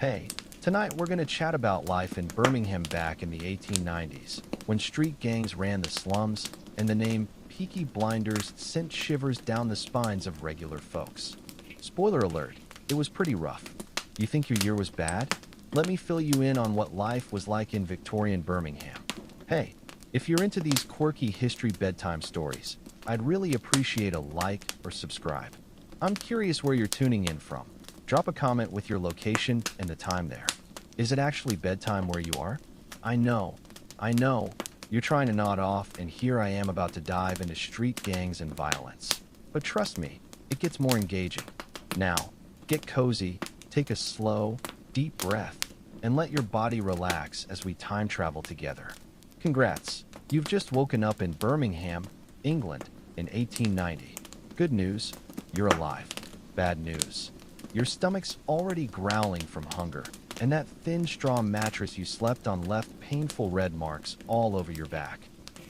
Hey, tonight we're going to chat about life in Birmingham back in the 1890s, when street gangs ran the slums and the name Peaky Blinders sent shivers down the spines of regular folks. Spoiler alert, it was pretty rough. You think your year was bad? Let me fill you in on what life was like in Victorian Birmingham. Hey, if you're into these quirky history bedtime stories, I'd really appreciate a like or subscribe. I'm curious where you're tuning in from. Drop a comment with your location and the time there. Is it actually bedtime where you are? I know. You're trying to nod off, and here I am about to dive into street gangs and violence. But trust me, it gets more engaging. Now, get cozy, take a slow, deep breath, and let your body relax as we time travel together. Congrats, you've just woken up in Birmingham, England, in 1890. Good news, you're alive. Bad news, your stomach's already growling from hunger, and that thin straw mattress you slept on left painful red marks all over your back.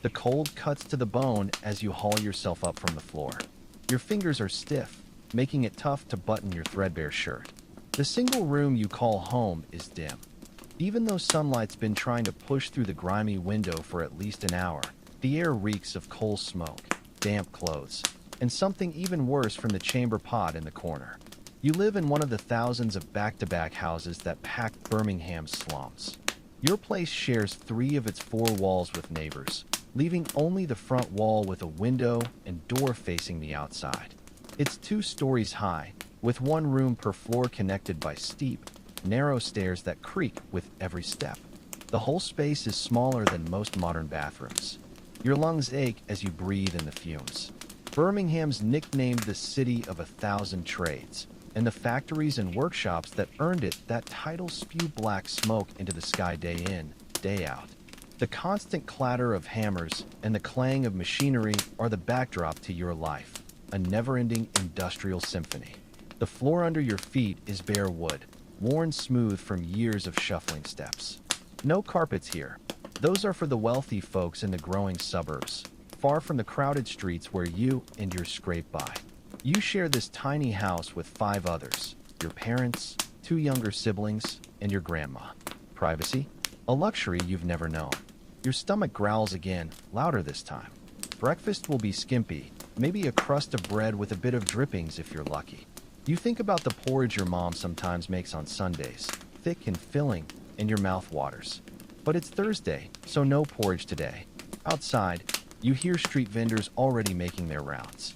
The cold cuts to the bone as you haul yourself up from the floor. Your fingers are stiff, making it tough to button your threadbare shirt. The single room you call home is dim. Even though sunlight's been trying to push through the grimy window for at least an hour, the air reeks of coal smoke, damp clothes, and something even worse from the chamber pot in the corner. You live in one of the thousands of back-to-back houses that pack Birmingham's slums. Your place shares 3 of its 4 walls with neighbors, leaving only the front wall with a window and door facing the outside. It's 2 stories high, with 1 room per floor connected by steep, narrow stairs that creak with every step. The whole space is smaller than most modern bathrooms. Your lungs ache as you breathe in the fumes. Birmingham's nicknamed the city of 1,000 trades, and the factories and workshops that earned it that title spew black smoke into the sky day in, day out. The constant clatter of hammers and the clang of machinery are the backdrop to your life, a never-ending industrial symphony. The floor under your feet is bare wood, worn smooth from years of shuffling steps. No carpets here. Those are for the wealthy folks in the growing suburbs, far from the crowded streets where you and yours scrape by. You share this tiny house with 5 others, your parents, 2 younger siblings, and your grandma. Privacy? A luxury you've never known. Your stomach growls again, louder this time. Breakfast will be skimpy, maybe a crust of bread with a bit of drippings if you're lucky. You think about the porridge your mom sometimes makes on Sundays, thick and filling, and your mouth waters. But it's Thursday, so no porridge today. Outside, you hear street vendors already making their rounds.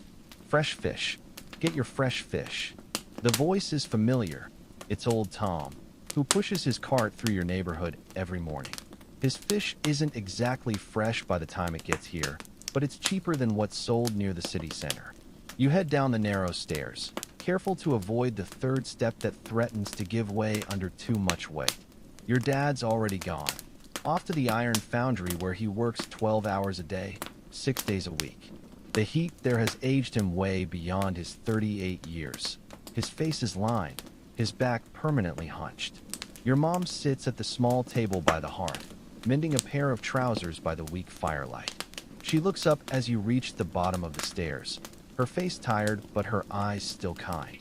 Fresh fish. Get your fresh fish. The voice is familiar. It's old Tom, who pushes his cart through your neighborhood every morning. His fish isn't exactly fresh by the time it gets here, but it's cheaper than what's sold near the city center. You head down the narrow stairs, careful to avoid the 3rd step that threatens to give way under too much weight. Your dad's already gone, off to the iron foundry where he works 12 hours a day, 6 days a week. The heat there has aged him way beyond his 38 years. His face is lined, his back permanently hunched. Your mom sits at the small table by the hearth, mending a pair of trousers by the weak firelight. She looks up as you reach the bottom of the stairs, her face tired but her eyes still kind.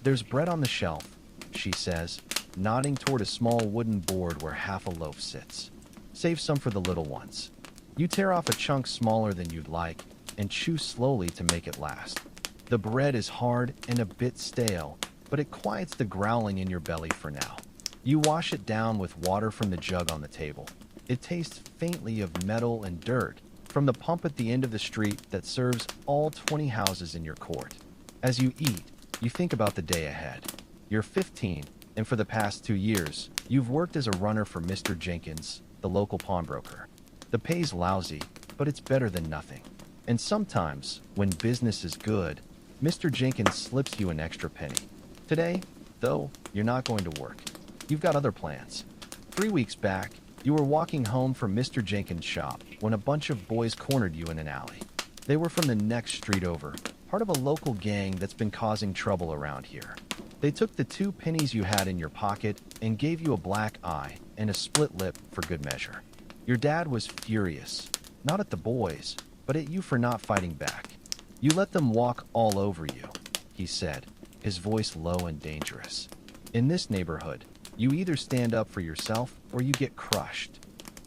"There's bread on the shelf," she says, nodding toward a small wooden board where half a loaf sits. "Save some for the little ones." You tear off a chunk smaller than you'd like, and chew slowly to make it last. The bread is hard and a bit stale, but it quiets the growling in your belly for now. You wash it down with water from the jug on the table. It tastes faintly of metal and dirt from the pump at the end of the street that serves all 20 houses in your court. As you eat, you think about the day ahead. You're 15, and for the past 2 years, you've worked as a runner for Mr. Jenkins, the local pawnbroker. The pay's lousy, but it's better than nothing. And sometimes, when business is good, Mr. Jenkins slips you an extra penny. Today, though, you're not going to work. You've got other plans. 3 weeks back, you were walking home from Mr. Jenkins' shop when a bunch of boys cornered you in an alley. They were from the next street over, part of a local gang that's been causing trouble around here. They took the 2 pennies you had in your pocket and gave you a black eye and a split lip for good measure. Your dad was furious, not at the boys, but at you for not fighting back. "You let them walk all over you," he said, his voice low and dangerous. "In this neighborhood, You either stand up for yourself or you get crushed.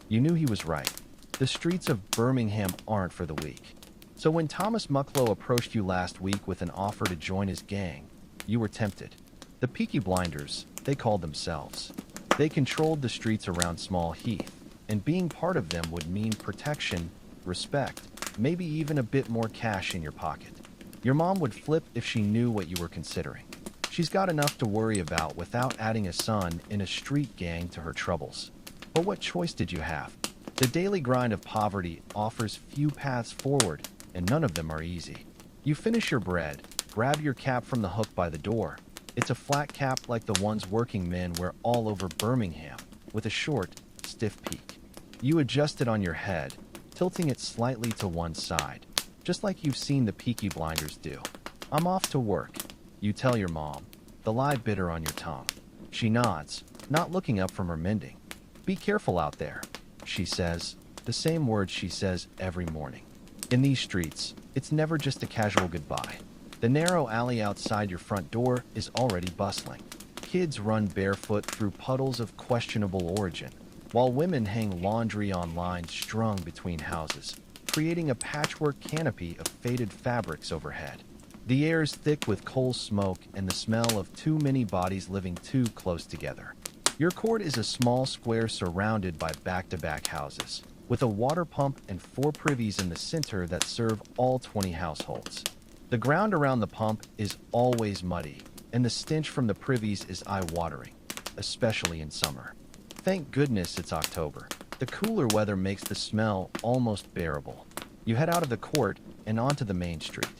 You knew he was right. The streets of Birmingham aren't for the weak. So when Thomas Mucklow approached you last week with an offer to join his gang, you were tempted. The Peaky Blinders, they called themselves. They controlled the streets around Small Heath, and being part of them would mean protection, respect, maybe even a bit more cash in your pocket. Your mom would flip if she knew what you were considering. She's got enough to worry about without adding a son in a street gang to her troubles. But what choice did you have? The daily grind of poverty offers few paths forward, and none of them are easy. You finish your bread, grab your cap from the hook by the door. It's a flat cap like the ones working men wear all over Birmingham, with a short, stiff peak. You adjust it on your head, tilting it slightly to one side, just like you've seen the Peaky Blinders do. I'm off to work, you tell your mom, the lie bitter on your tongue. She nods, not looking up from her mending. Be careful out there, she says, the same words she says every morning. In these streets, it's never just a casual goodbye. The narrow alley outside your front door is already bustling. Kids run barefoot through puddles of questionable origin, while women hang laundry on lines strung between houses, creating a patchwork canopy of faded fabrics overhead. The air is thick with coal smoke and the smell of too many bodies living too close together. Your court is a small square surrounded by back-to-back houses, with a water pump and 4 privies in the center that serve all 20 households. The ground around the pump is always muddy, and the stench from the privies is eye-watering, especially in summer. Thank goodness it's October. The cooler weather makes the smell almost bearable. You head out of the court and onto the main street.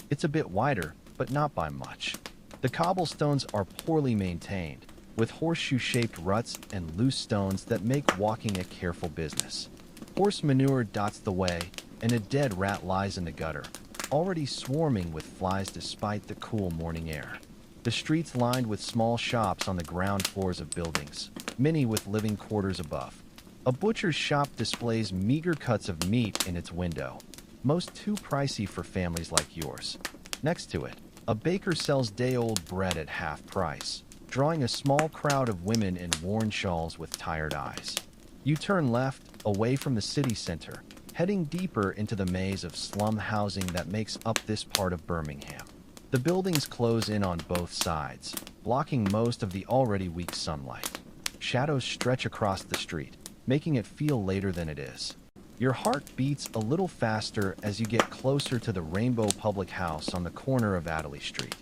It's a bit wider, but not by much. The cobblestones are poorly maintained, with horseshoe-shaped ruts and loose stones that make walking a careful business. Horse manure dots the way, and a dead rat lies in the gutter, already swarming with flies despite the cool morning air. The streets lined with small shops on the ground floors of buildings, many with living quarters above. A butcher's shop displays meager cuts of meat in its window, most too pricey for families like yours. Next to it, a baker sells day-old bread at half price, drawing a small crowd of women in worn shawls with tired eyes. You turn left, away from the city center, heading deeper into the maze of slum housing that makes up this part of Birmingham. The buildings close in on both sides, blocking most of the already weak sunlight. Shadows stretch across the street, making it feel later than it is. Your heart beats a little faster as you get closer to the Rainbow Public House on the corner of Adderley Street.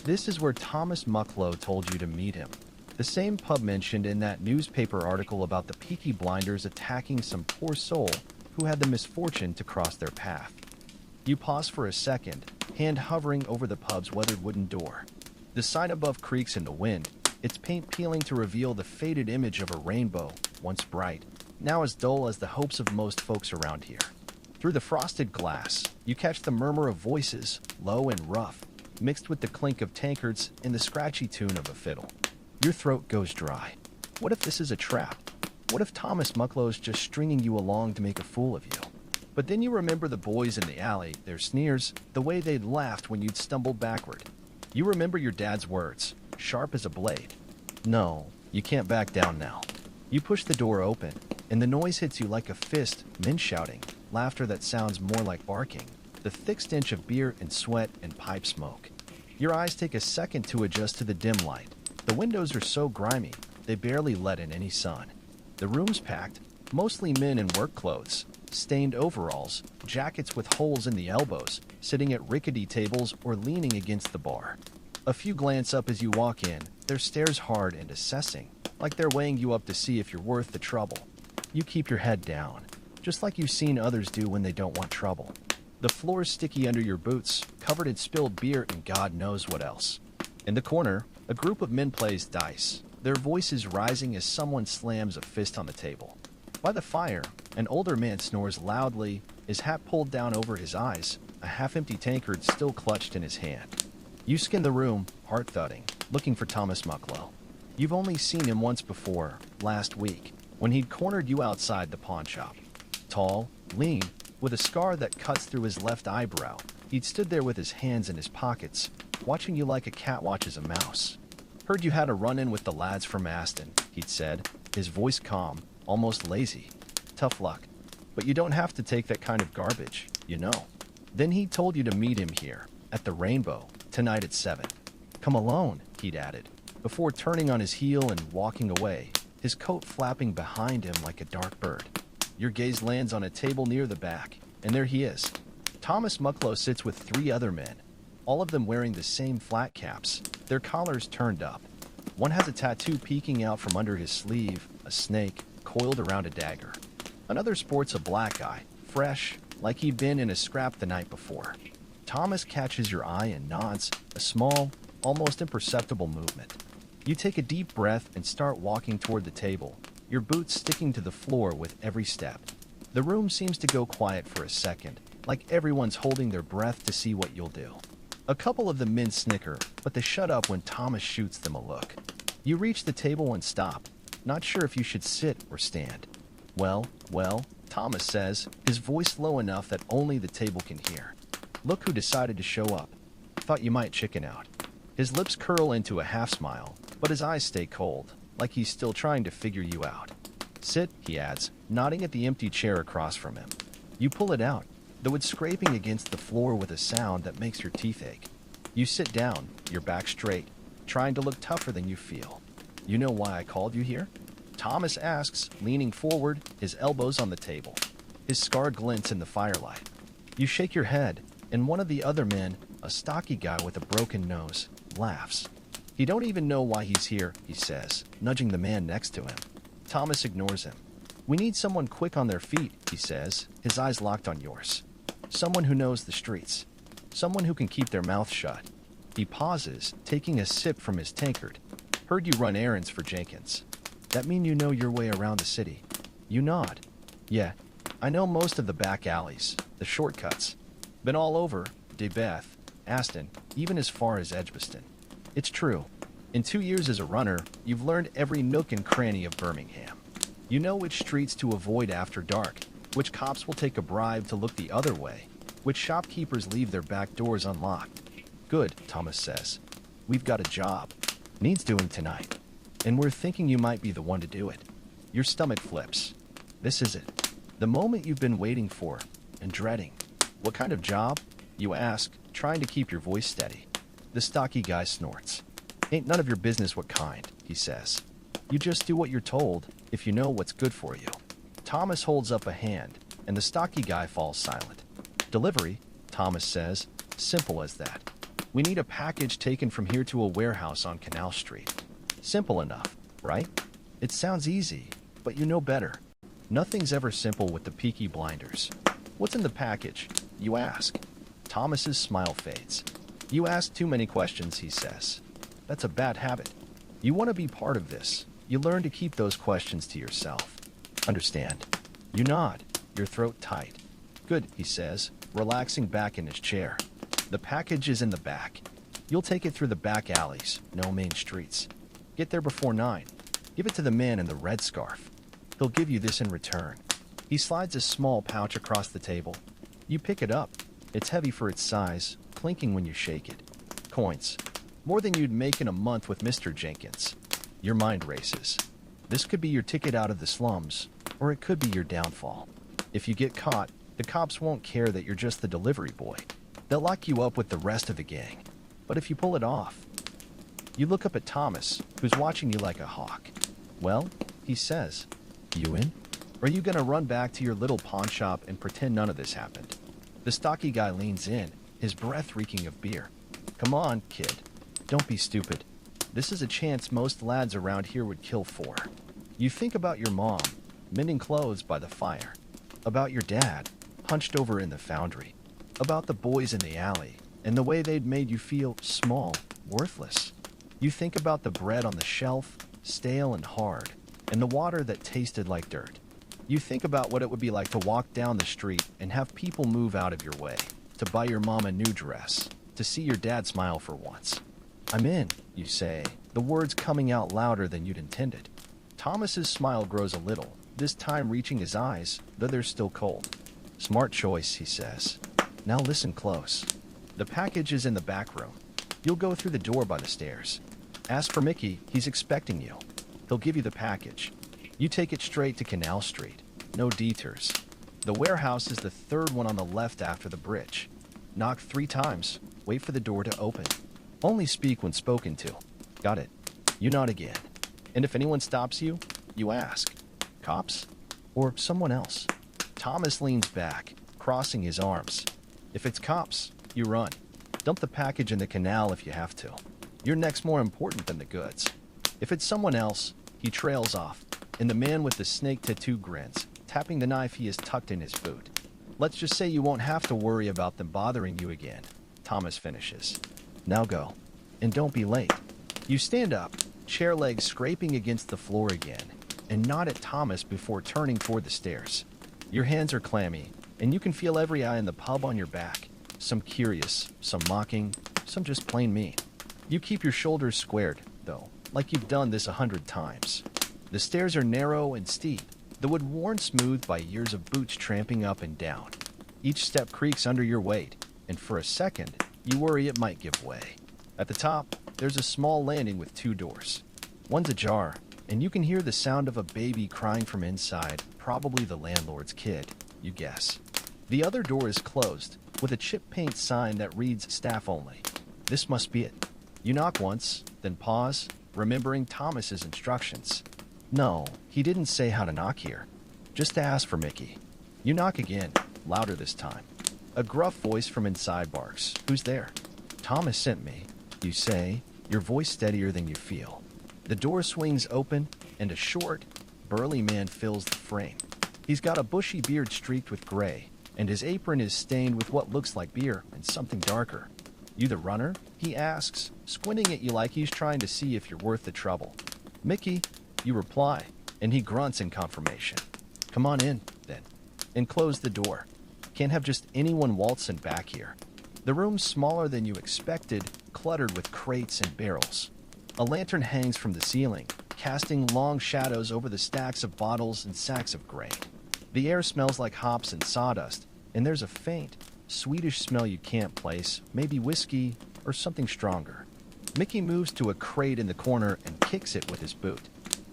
This is where Thomas Mucklow told you to meet him. The same pub mentioned in that newspaper article about the Peaky Blinders attacking some poor soul who had the misfortune to cross their path. You pause for a second, hand hovering over the pub's weathered wooden door. The sign above creaks in the wind, its paint peeling to reveal the faded image of a rainbow, once bright, now as dull as the hopes of most folks around here. Through the frosted glass, you catch the murmur of voices, low and rough, mixed with the clink of tankards and the scratchy tune of a fiddle. Your throat goes dry. What if this is a trap? What if Thomas Mucklow's just stringing you along to make a fool of you? But then you remember the boys in the alley, their sneers, the way they'd laughed when you'd stumbled backward. You remember your dad's words, sharp as a blade. No, you can't back down now. You push the door open, and the noise hits you like a fist, men shouting, laughter that sounds more like barking, the thick stench of beer and sweat and pipe smoke. Your eyes take a second to adjust to the dim light. The windows are so grimy, they barely let in any sun. The room's packed, mostly men in work clothes, stained overalls, jackets with holes in the elbows, sitting at rickety tables or leaning against the bar. A few glance up as you walk in, their stares hard and assessing, like they're weighing you up to see if you're worth the trouble. You keep your head down, just like you've seen others do when they don't want trouble. The floor's sticky under your boots, covered in spilled beer and God knows what else. In the corner, a group of men plays dice, their voices rising as someone slams a fist on the table. By the fire, an older man snores loudly, his hat pulled down over his eyes, a half-empty tankard still clutched in his hand. You skin the room, heart thudding, looking for Thomas Mucklow. You've only seen him once before, last week, when he'd cornered you outside the pawn shop. Tall, lean, with a scar that cuts through his left eyebrow, he'd stood there with his hands in his pockets, watching you like a cat watches a mouse. Heard you had a run-in with the lads from Aston, he'd said, his voice calm, almost lazy. Tough luck. But you don't have to take that kind of garbage, you know. Then he told you to meet him here, at the Rainbow, tonight at 7. Come alone, he'd added, before turning on his heel and walking away, his coat flapping behind him like a dark bird. Your gaze lands on a table near the back, and there he is. Thomas Mucklow sits with 3 other men, all of them wearing the same flat caps, their collars turned up. One has a tattoo peeking out from under his sleeve, a snake coiled around a dagger. Another sports a black eye, fresh, like he'd been in a scrap the night before. Thomas catches your eye and nods, a small, almost imperceptible movement. You take a deep breath and start walking toward the table, your boots sticking to the floor with every step. The room seems to go quiet for a second, like everyone's holding their breath to see what you'll do. A couple of the men snicker, but they shut up when Thomas shoots them a look. You reach the table and stop, not sure if you should sit or stand. Well, Thomas says, his voice low enough that only the table can hear. Look who decided to show up. Thought you might chicken out. His lips curl into a half smile, but his eyes stay cold, like he's still trying to figure you out. Sit, he adds, nodding at the empty chair across from him. You pull it out, though it's scraping against the floor with a sound that makes your teeth ache. You sit down, your back straight, trying to look tougher than you feel. You know why I called you here? Thomas asks, leaning forward, his elbows on the table. His scar glints in the firelight. You shake your head, and one of the other men, a stocky guy with a broken nose, laughs. You don't even know why he's here, he says, nudging the man next to him. Thomas ignores him. We need someone quick on their feet, he says, his eyes locked on yours. Someone who knows the streets. Someone who can keep their mouth shut. He pauses, taking a sip from his tankard. Heard you run errands for Jenkins. That mean you know your way around the city? You nod. Yeah, I know most of the back alleys, the shortcuts. Been all over, DeBeth, Aston, even as far as Edgbaston. It's true. In 2 years as a runner, you've learned every nook and cranny of Birmingham. You know which streets to avoid after dark, which cops will take a bribe to look the other way, which shopkeepers leave their back doors unlocked. Good, Thomas says. We've got a job. Needs doing tonight. And we're thinking you might be the one to do it. Your stomach flips. This is it. The moment you've been waiting for and dreading. What kind of job? You ask, trying to keep your voice steady. The stocky guy snorts. Ain't none of your business what kind, he says. You just do what you're told, if you know what's good for you. Thomas holds up a hand, and the stocky guy falls silent. Delivery, Thomas says, simple as that. We need a package taken from here to a warehouse on Canal Street. Simple enough, right? It sounds easy, but you know better. Nothing's ever simple with the Peaky Blinders. What's in the package? You ask. Thomas's smile fades. You ask too many questions, he says. That's a bad habit. You want to be part of this. You learn to keep those questions to yourself. Understand? You nod, your throat tight. Good, he says, relaxing back in his chair. The package is in the back. You'll take it through the back alleys, no main streets. Get there before 9. Give it to the man in the red scarf. He'll give you this in return. He slides a small pouch across the table. You pick it up. It's heavy for its size, clinking when you shake it. Coins. More than you'd make in a month with Mr. Jenkins. Your mind races. This could be your ticket out of the slums, or it could be your downfall. If you get caught, the cops won't care that you're just the delivery boy. They'll lock you up with the rest of the gang. But if you pull it off... You look up at Thomas, who's watching you like a hawk. Well, he says, you in? Or are you gonna run back to your little pawn shop and pretend none of this happened? The stocky guy leans in, his breath reeking of beer. Come on, kid. Don't be stupid. This is a chance most lads around here would kill for. You think about your mom, mending clothes by the fire. About your dad, hunched over in the foundry. About the boys in the alley, and the way they'd made you feel small, worthless. You think about the bread on the shelf, stale and hard, and the water that tasted like dirt. You think about what it would be like to walk down the street and have people move out of your way, to buy your mom a new dress, to see your dad smile for once. I'm in, you say, the words coming out louder than you'd intended. Thomas's smile grows a little, this time reaching his eyes, though they're still cold. Smart choice, he says. Now listen close. The package is in the back room. You'll go through the door by the stairs. Ask for Mickey, he's expecting you. He'll give you the package. You take it straight to Canal Street. No detours. The warehouse is the third one on the left after the bridge. Knock 3 times. Wait for the door to open. Only speak when spoken to. Got it. You nod again. And if anyone stops you, you ask. Cops? Or someone else? Thomas leans back, crossing his arms. If it's cops, you run. Dump the package in the canal if you have to. Your neck's more important than the goods. If it's someone else, he trails off, and the man with the snake tattoo grins, tapping the knife he has tucked in his boot. Let's just say you won't have to worry about them bothering you again. Thomas finishes. Now go. And don't be late. You stand up, chair legs scraping against the floor again, and nod at Thomas before turning toward the stairs. Your hands are clammy, and you can feel every eye in the pub on your back. Some curious, some mocking, some just plain mean. You keep your shoulders squared, though, like you've done this 100 times. The stairs are narrow and steep, the wood worn smooth by years of boots tramping up and down. Each step creaks under your weight, and for a second, you worry it might give way. At the top, there's a small landing with 2 doors. One's ajar, and you can hear the sound of a baby crying from inside, probably the landlord's kid, you guess. The other door is closed, with a chip paint sign that reads staff only. This must be it. You knock once, then pause, remembering Thomas's instructions. No, he didn't say how to knock here. Just to ask for Mickey. You knock again, louder this time. A gruff voice from inside barks. Who's there? Thomas sent me, you say, your voice steadier than you feel. The door swings open, and a short, burly man fills the frame. He's got a bushy beard streaked with gray, and his apron is stained with what looks like beer and something darker. You the runner? He asks, squinting at you like he's trying to see if you're worth the trouble. Mickey, you reply, and he grunts in confirmation. Come on in, then, and close the door. Can't have just anyone waltzing back here. The room's smaller than you expected, cluttered with crates and barrels. A lantern hangs from the ceiling, casting long shadows over the stacks of bottles and sacks of grain. The air smells like hops and sawdust, and there's a faint, sweetish smell you can't place, maybe whiskey or something stronger. Mickey moves to a crate in the corner and kicks it with his boot.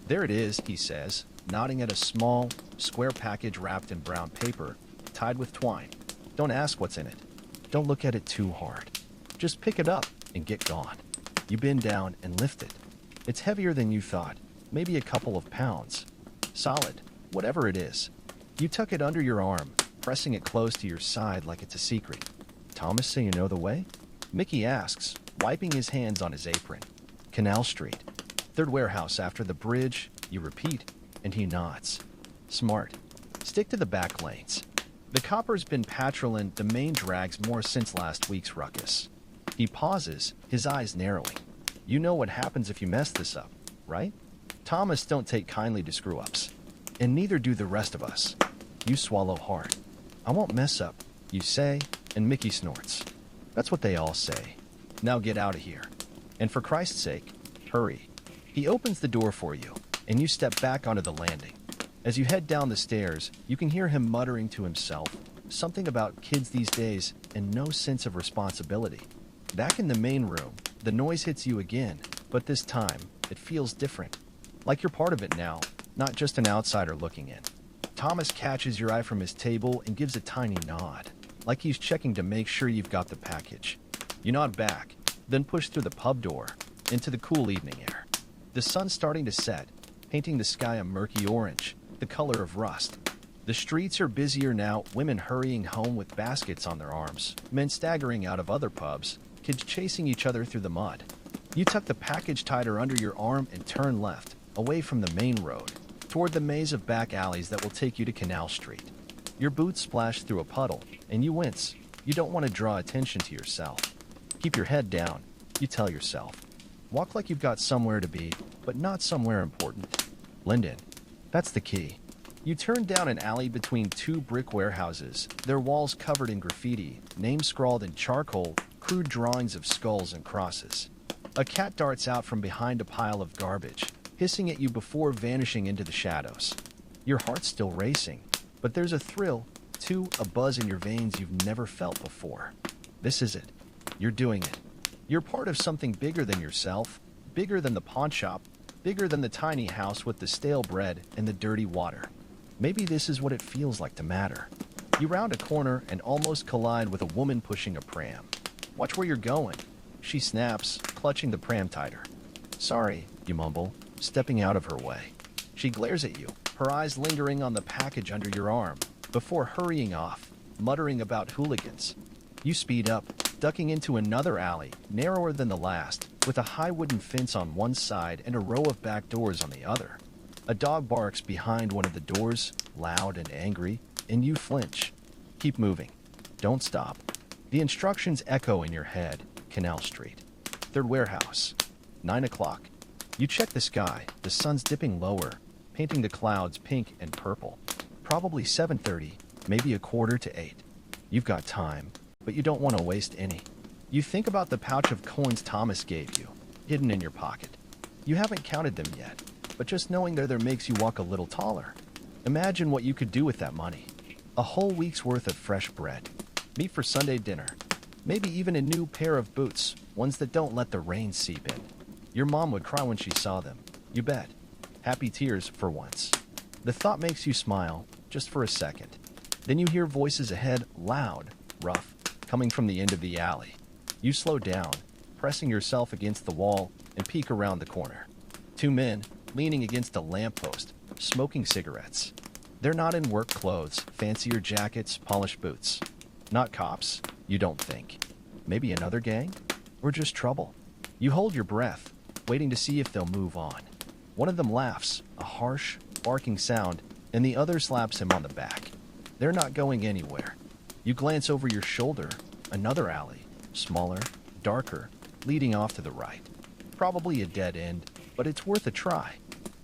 There it is, he says, nodding at a small, square package wrapped in brown paper, tied with twine. Don't ask what's in it. Don't look at it too hard. Just pick it up and get gone. You bend down and lift it. It's heavier than you thought, maybe a couple of pounds. Solid, whatever it is. You tuck it under your arm, pressing it close to your side like it's a secret. Thomas say you know the way? Mickey asks, wiping his hands on his apron. Canal Street. 3rd warehouse after the bridge, you repeat, and he nods. Smart. Stick to the back lanes. The copper's been patrolling the main drags more since last week's ruckus. He pauses, his eyes narrowing. You know what happens if you mess this up, right? Thomas don't take kindly to screw-ups. And neither do the rest of us. You swallow hard. I won't mess up, you say, and Mickey snorts. That's what they all say. Now get out of here. And for Christ's sake, hurry. He opens the door for you, and you step back onto the landing. As you head down the stairs, you can hear him muttering to himself, something about kids these days and no sense of responsibility. Back in the main room, the noise hits you again, but this time, it feels different. Like you're part of it now, not just an outsider looking in. Thomas catches your eye from his table and gives a tiny nod, like he's checking to make sure you've got the package. You nod back, then push through the pub door, into the cool evening air. The sun's starting to set, painting the sky a murky orange, the color of rust. The streets are busier now, women hurrying home with baskets on their arms, men staggering out of other pubs, kids chasing each other through the mud. You tuck the package tighter under your arm and turn left, away from the main road, toward the maze of back alleys that will take you to Canal Street. Your boots splash through a puddle, and you wince. You don't want to draw attention to yourself. Keep your head down, you tell yourself. Walk like you've got somewhere to be, but not somewhere important. Blend in. That's the key. You turn down an alley between 2 brick warehouses, their walls covered in graffiti, names scrawled in charcoal, crude drawings of skulls and crosses. A cat darts out from behind a pile of garbage, hissing at you before vanishing into the shadows. Your heart's still racing, but there's a thrill, too, a buzz in your veins you've never felt before. This is it. You're doing it. You're part of something bigger than yourself, bigger than the pawn shop, bigger than the tiny house with the stale bread and the dirty water. Maybe this is what it feels like to matter. You round a corner and almost collide with a woman pushing a pram. Watch where you're going. She snaps, clutching the pram tighter. Sorry, you mumble, stepping out of her way. She glares at you, her eyes lingering on the package under your arm, before hurrying off, muttering about hooligans. You speed up, ducking into another alley, narrower than the last, with a high wooden fence on one side and a row of back doors on the other. A dog barks behind one of the doors, loud and angry, and you flinch. Keep moving. Don't stop. The instructions echo in your head. Canal Street. Third warehouse. 9 o'clock. You check the sky. The sun's dipping lower, painting the clouds pink and purple. Probably 7:30, maybe a quarter to 8. You've got time, but you don't want to waste any. You think about the pouch of coins Thomas gave you, hidden in your pocket. You haven't counted them yet, but just knowing they're there makes you walk a little taller. Imagine what you could do with that money. A whole week's worth of fresh bread, meat for Sunday dinner, maybe even a new pair of boots, ones that don't let the rain seep in. Your mom would cry when she saw them, you bet. Happy tears for once. The thought makes you smile, just for a second. Then you hear voices ahead, loud, rough, coming from the end of the alley. You slow down, pressing yourself against the wall, and peek around the corner. Two men, leaning against a lamppost, smoking cigarettes. They're not in work clothes, fancier jackets, polished boots. Not cops, you don't think. Maybe another gang? Or just trouble? You hold your breath, waiting to see if they'll move on. One of them laughs, a harsh, barking sound, and the other slaps him on the back. They're not going anywhere. You glance over your shoulder, another alley, smaller, darker, leading off to the right. Probably a dead end, but it's worth a try.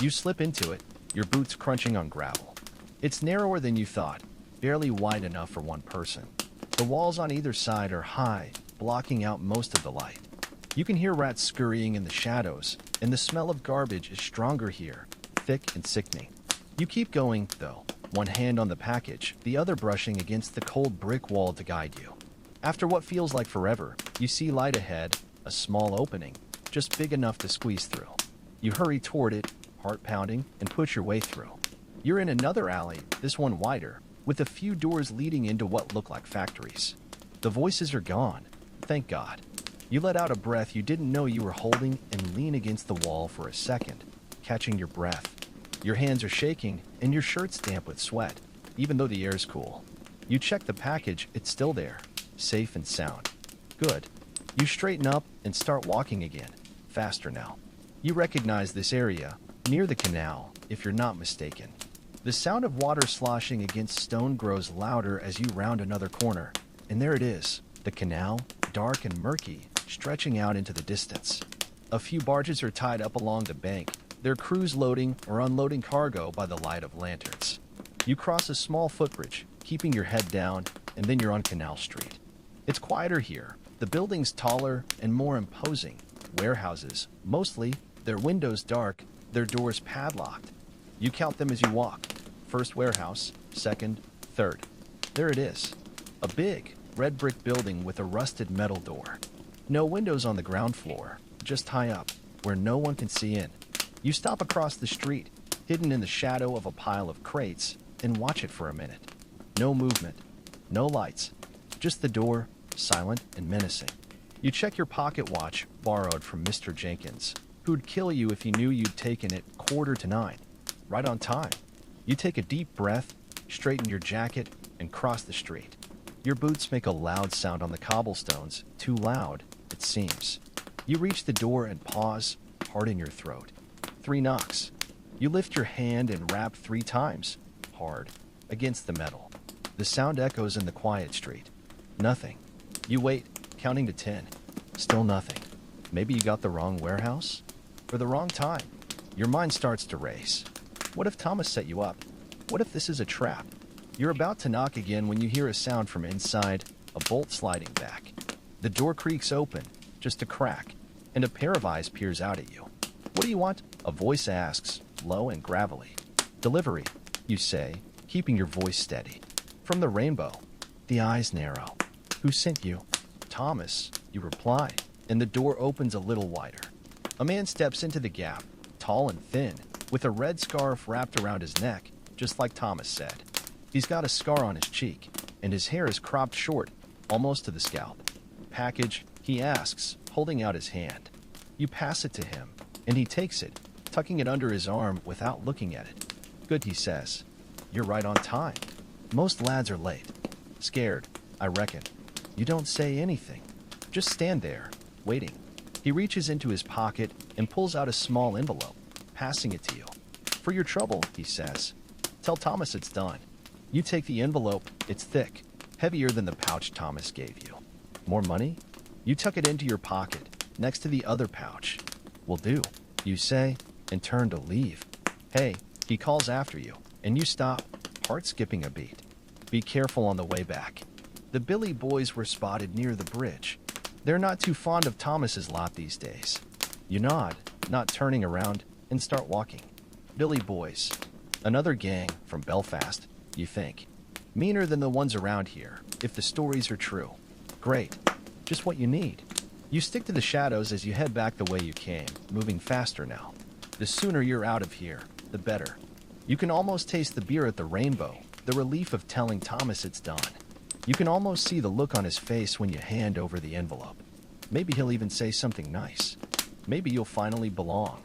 You slip into it, your boots crunching on gravel. It's narrower than you thought, barely wide enough for one person. The walls on either side are high, blocking out most of the light. You can hear rats scurrying in the shadows, and the smell of garbage is stronger here, thick and sickening. You keep going, though, one hand on the package, the other brushing against the cold brick wall to guide you. After what feels like forever, you see light ahead, a small opening, just big enough to squeeze through. You hurry toward it, heart pounding, and push your way through. You're in another alley, this one wider, with a few doors leading into what look like factories. The voices are gone, thank God. You let out a breath you didn't know you were holding and lean against the wall for a second, catching your breath. Your hands are shaking and your shirt's damp with sweat, even though the air's cool. You check the package, it's still there, safe and sound. Good. You straighten up and start walking again, faster now. You recognize this area, near the canal, if you're not mistaken. The sound of water sloshing against stone grows louder as you round another corner, and there it is, the canal, dark and murky, stretching out into the distance. A few barges are tied up along the bank, their crews loading or unloading cargo by the light of lanterns. You cross a small footbridge, keeping your head down, and then you're on Canal Street. It's quieter here, the buildings taller and more imposing. Warehouses, mostly, their windows dark, their doors padlocked. You count them as you walk. First warehouse, second, third. There it is. A big, red brick building with a rusted metal door. No windows on the ground floor, just high up, where no one can see in. You stop across the street, hidden in the shadow of a pile of crates, and watch it for a minute. No movement, no lights, just the door, silent and menacing. You check your pocket watch, borrowed from Mr. Jenkins, who'd kill you if he knew you'd taken it 8:45. Right on time. You take a deep breath, straighten your jacket, and cross the street. Your boots make a loud sound on the cobblestones, too loud, it seems. You reach the door and pause, heart in your throat. 3 knocks. You lift your hand and rap 3 times, hard, against the metal. The sound echoes in the quiet street. Nothing. You wait, counting to 10. Still nothing. Maybe you got the wrong warehouse? Or the wrong time? Your mind starts to race. What if Thomas set you up? What if this is a trap? You're about to knock again when you hear a sound from inside, a bolt sliding back. The door creaks open, just a crack, and a pair of eyes peers out at you. What do you want? A voice asks, low and gravelly. Delivery, you say, keeping your voice steady. From the rainbow. The eyes narrow. Who sent you? Thomas, you reply, and the door opens a little wider. A man steps into the gap, tall and thin, with a red scarf wrapped around his neck, just like Thomas said. He's got a scar on his cheek, and his hair is cropped short, almost to the scalp. "Package?" he asks, holding out his hand. You pass it to him, and he takes it, tucking it under his arm without looking at it. "Good," he says. "You're right on time. Most lads are late. Scared, I reckon. You don't say anything. Just stand there, waiting." He reaches into his pocket and pulls out a small envelope, passing it to you. "For your trouble," he says. "Tell Thomas it's done." You take the envelope. It's thick, heavier than the pouch Thomas gave you. "More money?" You tuck it into your pocket, next to the other pouch. "Will do," you say, and turn to leave. "Hey," he calls after you, and you stop, heart skipping a beat. "Be careful on the way back." The Billy boys were spotted near the bridge. They're not too fond of Thomas's lot these days. You nod, not turning around, and start walking. Billy boys. Another gang from Belfast, you think. Meaner than the ones around here, if the stories are true. Great. Just what you need. You stick to the shadows as you head back the way you came, moving faster now. The sooner you're out of here, the better. You can almost taste the beer at the Rainbow, the relief of telling Thomas it's done. You can almost see the look on his face when you hand over the envelope. Maybe he'll even say something nice. Maybe you'll finally belong.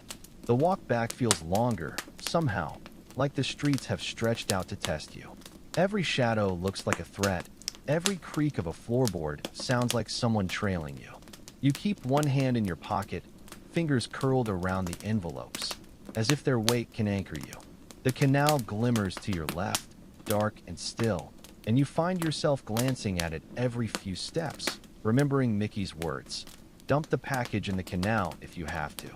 The walk back feels longer, somehow, like the streets have stretched out to test you. Every shadow looks like a threat. Every creak of a floorboard sounds like someone trailing you. You keep one hand in your pocket, fingers curled around the envelopes, as if their weight can anchor you. The canal glimmers to your left, dark and still, and you find yourself glancing at it every few steps, remembering Mickey's words. Dump the package in the canal if you have to.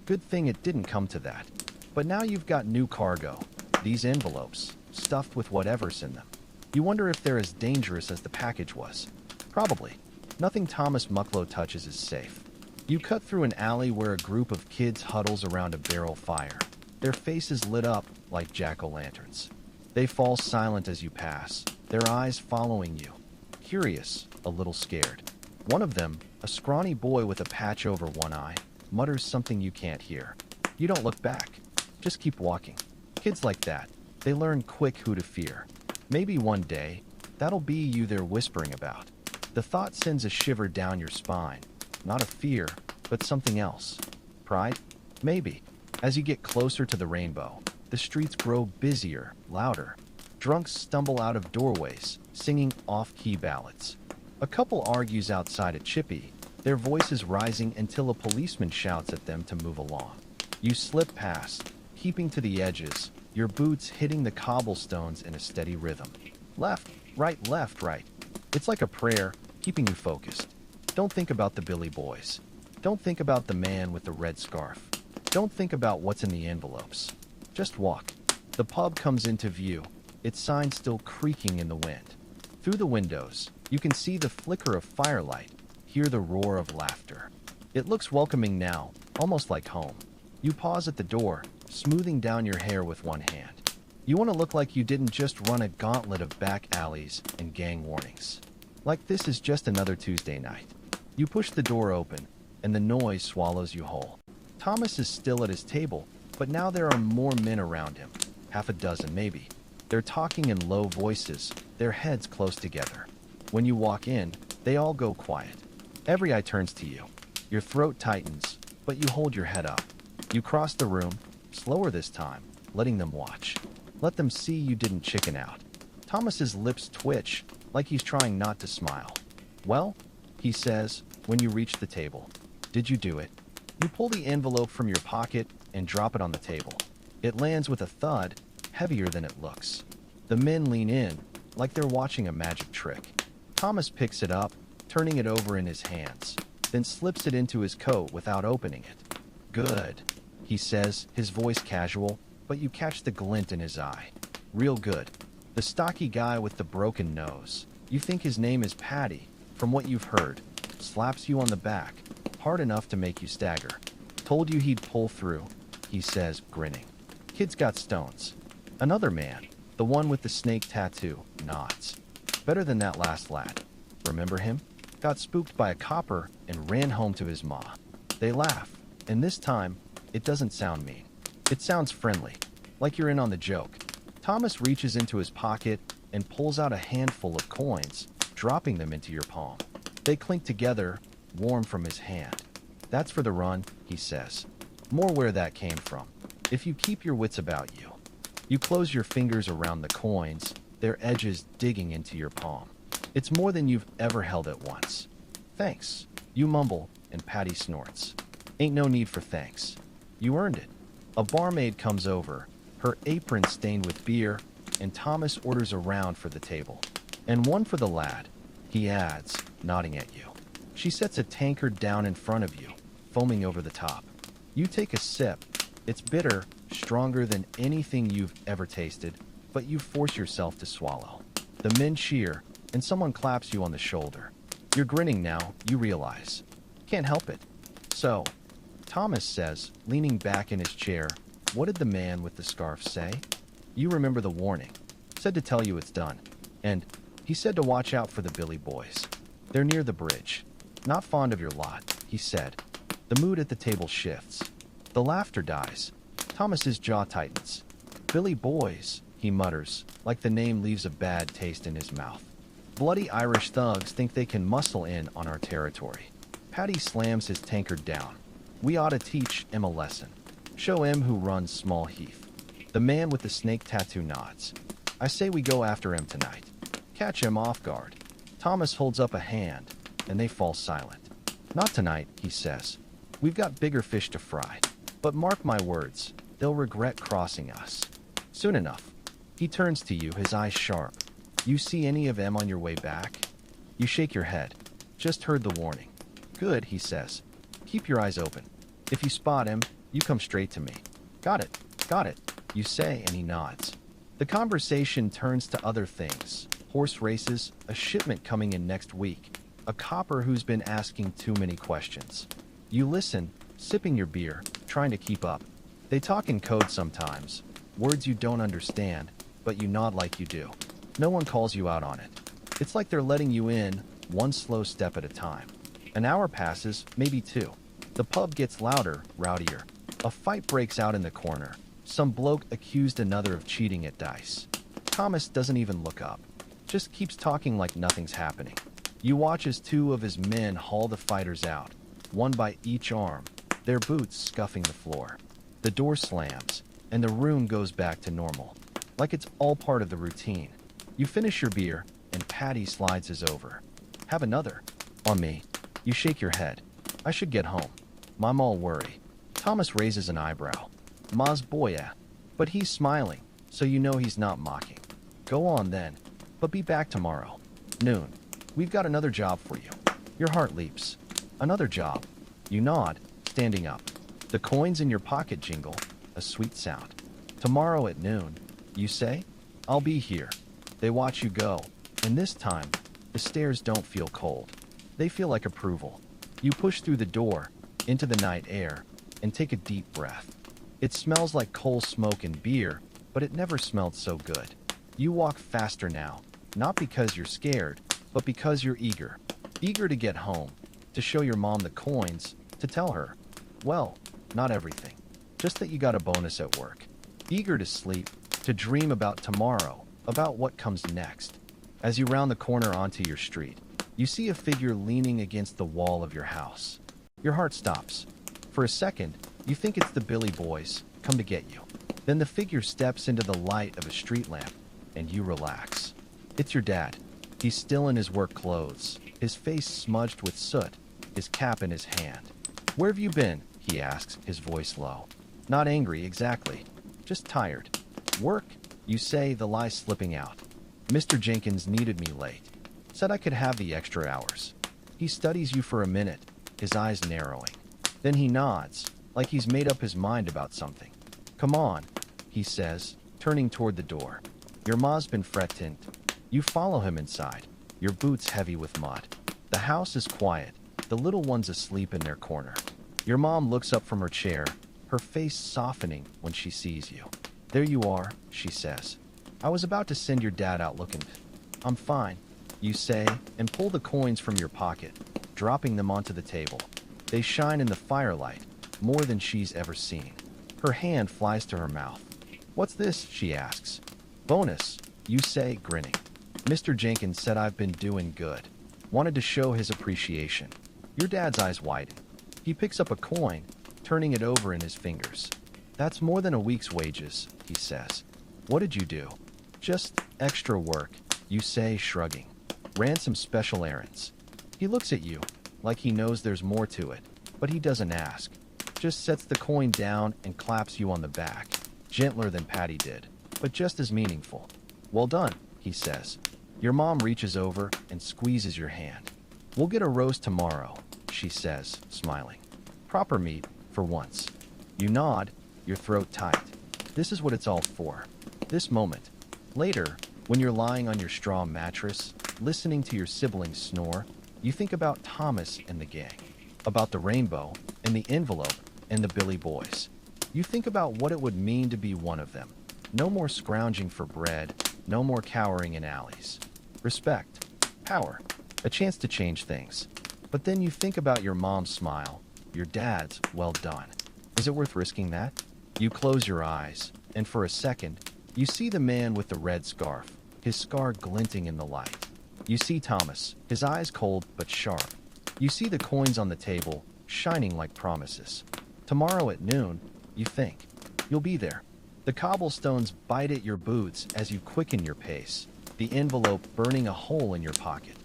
Good thing it didn't come to that. But now you've got new cargo, these envelopes, stuffed with whatever's in them. You wonder if they're as dangerous as the package was. Probably. Nothing Thomas Mucklow touches is safe. You cut through an alley where a group of kids huddles around a barrel fire, their faces lit up like jack-o'-lanterns. They fall silent as you pass, their eyes following you, curious, a little scared. One of them, a scrawny boy with a patch over one eye, mutters something you can't hear. You don't look back. Just keep walking. Kids like that, they learn quick who to fear. Maybe one day, that'll be you they're whispering about. The thought sends a shiver down your spine. Not a fear, but something else. Pride? Maybe. As you get closer to the Rainbow, the streets grow busier, louder. Drunks stumble out of doorways, singing off-key ballads. A couple argues outside a chippy, their voices rising until a policeman shouts at them to move along. You slip past, keeping to the edges, your boots hitting the cobblestones in a steady rhythm. Left, right. It's like a prayer, keeping you focused. Don't think about the Billy boys. Don't think about the man with the red scarf. Don't think about what's in the envelopes. Just walk. The pub comes into view, its sign still creaking in the wind. Through the windows, you can see the flicker of firelight, hear the roar of laughter. It looks welcoming now, almost like home. You pause at the door, smoothing down your hair with one hand. You want to look like you didn't just run a gauntlet of back alleys and gang warnings. Like this is just another Tuesday night. You push the door open, and the noise swallows you whole. Thomas is still at his table, but now there are more men around him. Half a dozen, maybe. They're talking in low voices, their heads close together. When you walk in, they all go quiet. Every eye turns to you. Your throat tightens, but you hold your head up. You cross the room, slower this time, letting them watch. Let them see you didn't chicken out. Thomas's lips twitch, like he's trying not to smile. "Well," he says, when you reach the table. "Did you do it?" You pull the envelope from your pocket and drop it on the table. It lands with a thud, heavier than it looks. The men lean in, like they're watching a magic trick. Thomas picks it up, turning it over in his hands, then slips it into his coat without opening it. "Good," he says, his voice casual, but you catch the glint in his eye. "Real good." The stocky guy with the broken nose, you think his name is Patty, from what you've heard, slaps you on the back, hard enough to make you stagger. "Told you he'd pull through," he says, grinning. "Kid's got stones." Another man, the one with the snake tattoo, nods. "Better than that last lad. Remember him? Got spooked by a copper and ran home to his ma." They laugh, and this time, it doesn't sound mean. It sounds friendly, like you're in on the joke. Thomas reaches into his pocket and pulls out a handful of coins, dropping them into your palm. They clink together, warm from his hand. That's for the run, he says. More where that came from. If you keep your wits about you. You close your fingers around the coins, their edges digging into your palm. It's more than you've ever held at once. Thanks, you mumble, and Patty snorts. Ain't no need for thanks. You earned it. A barmaid comes over, her apron stained with beer, and Thomas orders a round for the table. And one for the lad, he adds, nodding at you. She sets a tankard down in front of you, foaming over the top. You take a sip. It's bitter, stronger than anything you've ever tasted, but you force yourself to swallow. The men cheer, and someone claps you on the shoulder. You're grinning now, you realize. Can't help it. So, Thomas says, leaning back in his chair, what did the man with the scarf say? You remember the warning. Said to tell you it's done. And he said to watch out for the Billy boys. They're near the bridge. Not fond of your lot, he said. The mood at the table shifts. The laughter dies. Thomas's jaw tightens. Billy boys, he mutters, like the name leaves a bad taste in his mouth. Bloody Irish thugs think they can muscle in on our territory. Paddy slams his tankard down. We ought to teach him a lesson. Show him who runs Small Heath. The man with the snake tattoo nods. I say we go after him tonight. Catch him off guard. Thomas holds up a hand, and they fall silent. Not tonight, he says. We've got bigger fish to fry. But mark my words, they'll regret crossing us. Soon enough. He turns to you, his eyes sharp. You see any of them on your way back? You shake your head. Just heard the warning. Good, he says. Keep your eyes open. If you spot him, you come straight to me. Got it, you say, and he nods. The conversation turns to other things. Horse races, a shipment coming in next week, a copper who's been asking too many questions. You listen, sipping your beer, trying to keep up. They talk in code sometimes, words you don't understand, but you nod like you do. No one calls you out on it. It's like they're letting you in, one slow step at a time. An hour passes, maybe two. The pub gets louder, rowdier. A fight breaks out in the corner. Some bloke accused another of cheating at dice. Thomas doesn't even look up. Just keeps talking like nothing's happening. You watch as two of his men haul the fighters out, one by each arm, their boots scuffing the floor. The door slams, and the room goes back to normal, like it's all part of the routine. You finish your beer, and Patty slides his over. Have another. On me. You shake your head. I should get home. Mom all worry. Thomas raises an eyebrow. Ma's boya. But he's smiling, so you know he's not mocking. Go on then, but be back tomorrow. Noon. We've got another job for you. Your heart leaps. Another job. You nod, standing up. The coins in your pocket jingle, a sweet sound. Tomorrow at noon, you say? I'll be here. They watch you go, and this time, the stares don't feel cold. They feel like approval. You push through the door, into the night air, and take a deep breath. It smells like coal smoke and beer, but it never smelled so good. You walk faster now, not because you're scared, but because you're eager. Eager to get home, to show your mom the coins, to tell her, well, not everything, just that you got a bonus at work. Eager to sleep, to dream about tomorrow, about what comes next. As you round the corner onto your street, you see a figure leaning against the wall of your house. Your heart stops. For a second, you think it's the Billy boys, come to get you. Then the figure steps into the light of a street lamp, and you relax. It's your dad. He's still in his work clothes, his face smudged with soot, his cap in his hand. Where have you been? He asks, his voice low. Not angry, exactly. Just tired. Work? You say, the lie slipping out. Mr. Jenkins needed me late. Said I could have the extra hours. He studies you for a minute, his eyes narrowing. Then he nods, like he's made up his mind about something. Come on, he says, turning toward the door. Your ma's been fretting. You follow him inside, your boots heavy with mud. The house is quiet, the little one's asleep in their corner. Your mom looks up from her chair, her face softening when she sees you. There you are, she says. I was about to send your dad out looking. I'm fine, you say, and pull the coins from your pocket, dropping them onto the table. They shine in the firelight, more than she's ever seen. Her hand flies to her mouth. "What's this?" she asks. "Bonus," you say, grinning. "Mr. Jenkins said I've been doing good." Wanted to show his appreciation. Your dad's eyes widen. He picks up a coin, turning it over in his fingers. "That's more than a week's wages," he says. "What did you do?" "Just extra work," you say, shrugging. "Ran some special errands." He looks at you, like he knows there's more to it, but he doesn't ask. Just sets the coin down and claps you on the back, gentler than Patty did, but just as meaningful. "Well done," he says. Your mom reaches over and squeezes your hand. "We'll get a roast tomorrow," she says, smiling. "Proper meat, for once." You nod, your throat tight. This is what it's all for. This moment. Later, when you're lying on your straw mattress, listening to your siblings snore, you think about Thomas and the gang, about the rainbow and the envelope and the Billy boys. You think about what it would mean to be one of them. No more scrounging for bread, no more cowering in alleys. Respect, power, a chance to change things. But then you think about your mom's smile, your dad's "well done." Is it worth risking that? You close your eyes, and for a second, you see the man with the red scarf, his scar glinting in the light. You see Thomas, his eyes cold but sharp. You see the coins on the table, shining like promises. Tomorrow at noon, you think. You'll be there. The cobblestones bite at your boots as you quicken your pace, the envelope burning a hole in your pocket.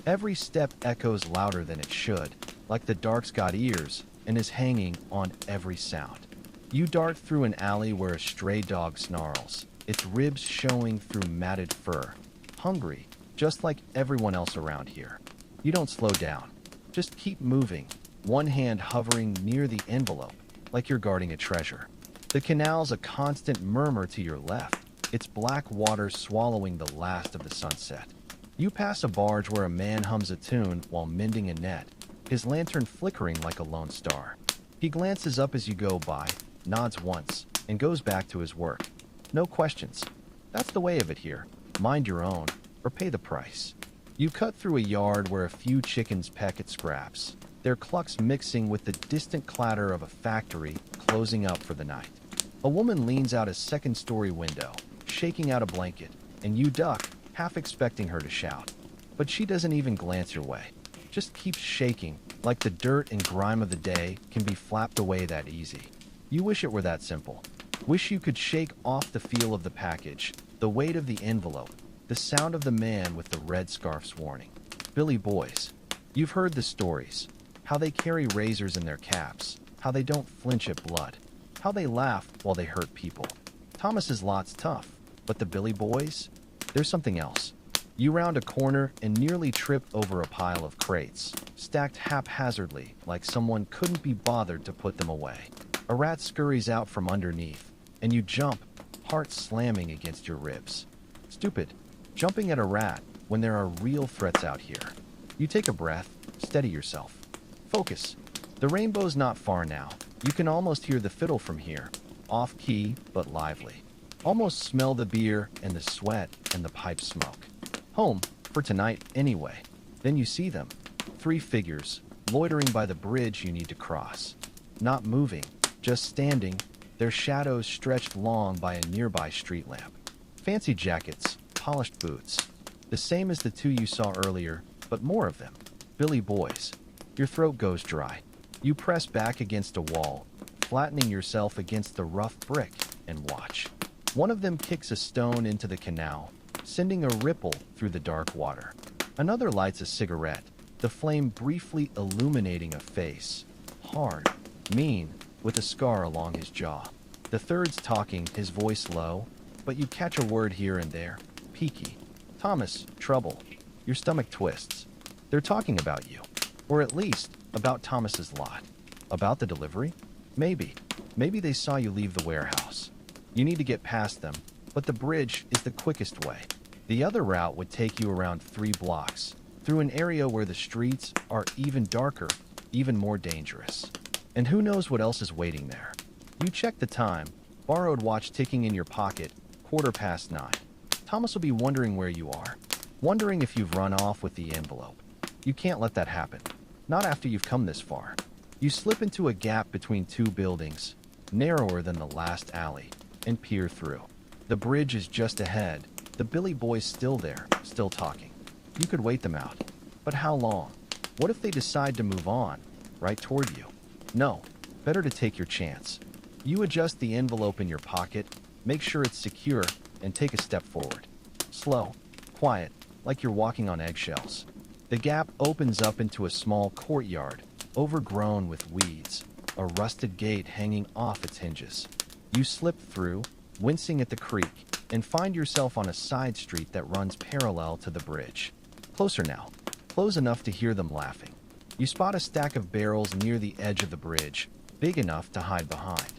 Every step echoes louder than it should, like the dark's got ears and is hanging on every sound. You dart through an alley where a stray dog snarls, its ribs showing through matted fur. Hungry, just like everyone else around here. You don't slow down. Just keep moving, one hand hovering near the envelope, like you're guarding a treasure. The canal's a constant murmur to your left, its black water swallowing the last of the sunset. You pass a barge where a man hums a tune while mending a net, his lantern flickering like a lone star. He glances up as you go by, nods once, and goes back to his work. No questions. That's the way of it here. Mind your own, or pay the price. You cut through a yard where a few chickens peck at scraps, their clucks mixing with the distant clatter of a factory closing up for the night. A woman leans out a second-story window, shaking out a blanket, and you duck, half expecting her to shout. But she doesn't even glance your way. Just keeps shaking, like the dirt and grime of the day can be flapped away that easy. You wish it were that simple. Wish you could shake off the feel of the package, the weight of the envelope, the sound of the man with the red scarf's warning. Billy boys. You've heard the stories. How they carry razors in their caps, how they don't flinch at blood, how they laugh while they hurt people. Thomas's lot's tough, but the Billy boys? There's something else. You round a corner and nearly trip over a pile of crates, stacked haphazardly like someone couldn't be bothered to put them away. A rat scurries out from underneath, and you jump, heart slamming against your ribs. Stupid. Jumping at a rat when there are real threats out here. You take a breath, steady yourself. Focus. The rainbow's not far now. You can almost hear the fiddle from here, off-key but lively. Almost smell the beer and the sweat and the pipe smoke. Home, for tonight anyway. Then you see them. 3 figures, loitering by the bridge you need to cross. Not moving, just standing, their shadows stretched long by a nearby street lamp. Fancy jackets, polished boots. The same as the 2 you saw earlier, but more of them. Billy boys. Your throat goes dry. You press back against a wall, flattening yourself against the rough brick, and watch. One of them kicks a stone into the canal, sending a ripple through the dark water. Another lights a cigarette, the flame briefly illuminating a face. Hard, mean, with a scar along his jaw. The third's talking, his voice low, but you catch a word here and there. Peaky. Thomas, trouble. Your stomach twists. They're talking about you. Or at least, about Thomas's lot. About the delivery? Maybe. Maybe they saw you leave the warehouse. You need to get past them, but the bridge is the quickest way. The other route would take you around 3 blocks, through an area where the streets are even darker, even more dangerous. And who knows what else is waiting there. You check the time, borrowed watch ticking in your pocket, 9:15. Thomas will be wondering where you are, wondering if you've run off with the envelope. You can't let that happen. Not after you've come this far. You slip into a gap between 2 buildings, narrower than the last alley, and peer through. The bridge is just ahead. The Billy Boy's still there, still talking. You could wait them out. But how long? What if they decide to move on, right toward you? No, better to take your chance. You adjust the envelope in your pocket, make sure it's secure, and take a step forward. Slow, quiet, like you're walking on eggshells. The gap opens up into a small courtyard, overgrown with weeds, a rusted gate hanging off its hinges. You slip through, wincing at the creak, and find yourself on a side street that runs parallel to the bridge. Closer now, close enough to hear them laughing. You spot a stack of barrels near the edge of the bridge, big enough to hide behind.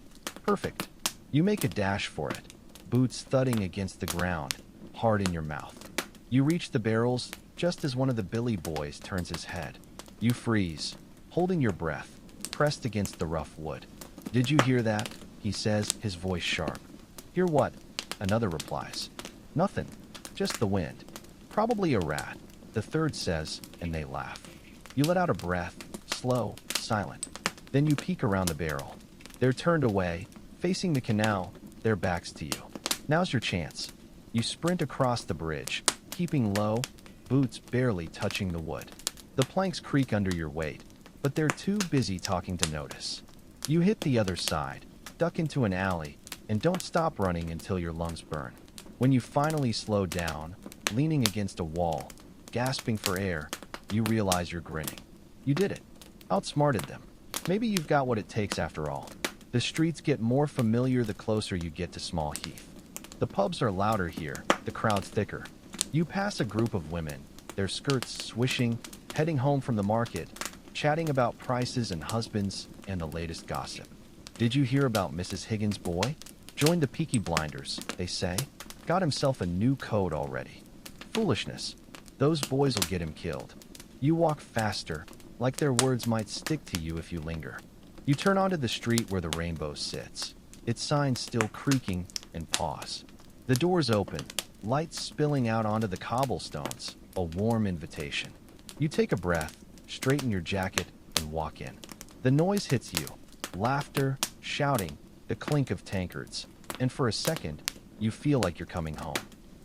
Perfect. You make a dash for it, boots thudding against the ground, hard in your mouth. You reach the barrels just as one of the Billy Boys turns his head. You freeze, holding your breath, pressed against the rough wood. "Did you hear that?" he says, his voice sharp. "Hear what?" Another replies. "Nothing, just the wind. Probably a rat," the third says, and they laugh. You let out a breath, slow, silent. Then you peek around the barrel. They're turned away, facing the canal, their backs to you. Now's your chance. You sprint across the bridge, keeping low, boots barely touching the wood. The planks creak under your weight, but they're too busy talking to notice. You hit the other side, duck into an alley, and don't stop running until your lungs burn. When you finally slow down, leaning against a wall, gasping for air, you realize you're grinning. You did it. Outsmarted them. Maybe you've got what it takes after all. The streets get more familiar the closer you get to Small Heath. The pubs are louder here, the crowd's thicker. You pass a group of women, their skirts swishing, heading home from the market, chatting about prices and husbands and the latest gossip. "Did you hear about Mrs. Higgins' boy? Joined the Peaky Blinders, they say. Got himself a new coat already." Foolishness. Those boys will get him killed. You walk faster, like their words might stick to you if you linger. You turn onto the street where the rainbow sits, its signs still creaking, and pause. The doors open, light spilling out onto the cobblestones, a warm invitation. You take a breath, straighten your jacket, and walk in. The noise hits you. Laughter, shouting, the clink of tankards. And for a second, you feel like you're coming home.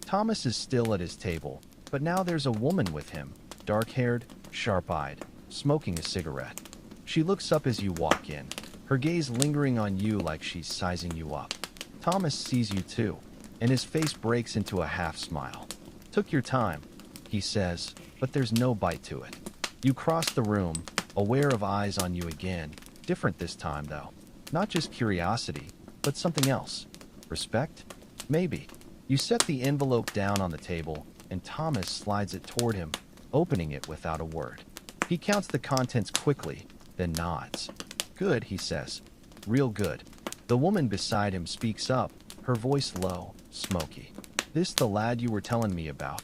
Thomas is still at his table, but now there's a woman with him, dark-haired, sharp-eyed, smoking a cigarette. She looks up as you walk in, her gaze lingering on you like she's sizing you up. Thomas sees you too, and his face breaks into a half-smile. "Took your time," he says, but there's no bite to it. You cross the room, aware of eyes on you again, different this time though. Not just curiosity, but something else. Respect? Maybe. You set the envelope down on the table, and Thomas slides it toward him, opening it without a word. He counts the contents quickly, then nods. "Good," he says. "Real good." The woman beside him speaks up, her voice low, smoky. "This the lad you were telling me about?"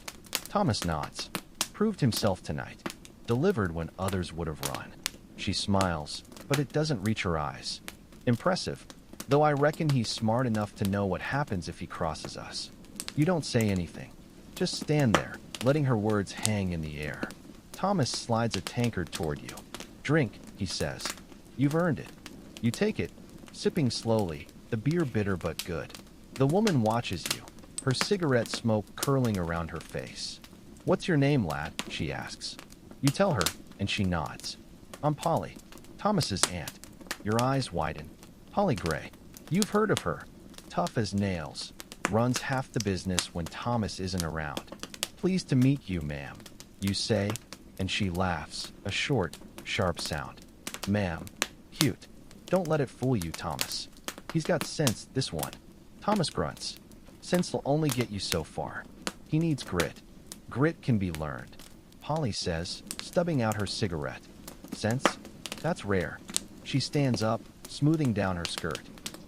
Thomas nods. "Proved himself tonight. Delivered when others would have run." She smiles, but it doesn't reach her eyes. "Impressive, though I reckon he's smart enough to know what happens if he crosses us." You don't say anything. Just stand there, letting her words hang in the air. Thomas slides a tankard toward you. "Drink," he says. "You've earned it." You take it, sipping slowly, the beer bitter but good. The woman watches you, her cigarette smoke curling around her face. "What's your name, lad?" she asks. You tell her, and she nods. "I'm Polly, Thomas's aunt." Your eyes widen. Polly Gray. You've heard of her. Tough as nails. Runs half the business when Thomas isn't around. "Pleased to meet you, ma'am," you say, and she laughs, a short, sharp sound. "Ma'am. Cute. Don't let it fool you, Thomas. He's got sense, this one." Thomas grunts. "Sense'll only get you so far. He needs grit. Grit can be learned." Polly says, stubbing out her cigarette. "Sense? That's rare." She stands up, smoothing down her skirt.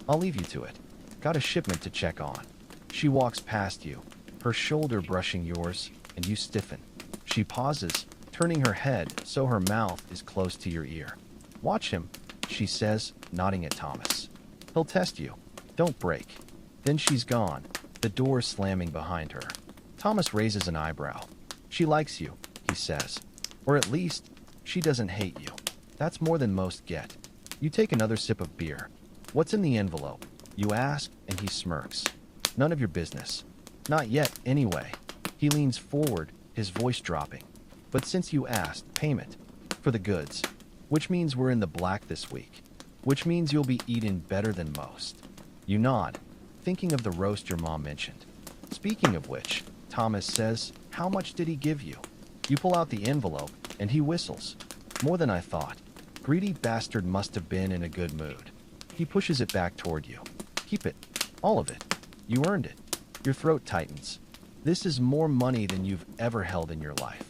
"I'll leave you to it. Got a shipment to check on." She walks past you, her shoulder brushing yours, and you stiffen. She pauses, turning her head so her mouth is close to your ear. "Watch him," she says, nodding at Thomas. "He'll test you. Don't break." Then she's gone, the door slamming behind her. Thomas raises an eyebrow. "She likes you," he says. "Or at least, she doesn't hate you. That's more than most get." You take another sip of beer. What's in the envelope? You ask, and he smirks. None of your business. Not yet, anyway. He leans forward, his voice dropping. But since you asked, payment. For the goods. Which means we're in the black this week. Which means you'll be eating better than most. You nod, thinking of the roast your mom mentioned. Speaking of which, Thomas says, how much did he give you? You pull out the envelope, and he whistles. More than I thought. Greedy bastard must have been in a good mood. He pushes it back toward you. Keep it. All of it. You earned it. Your throat tightens. This is more money than you've ever held in your life.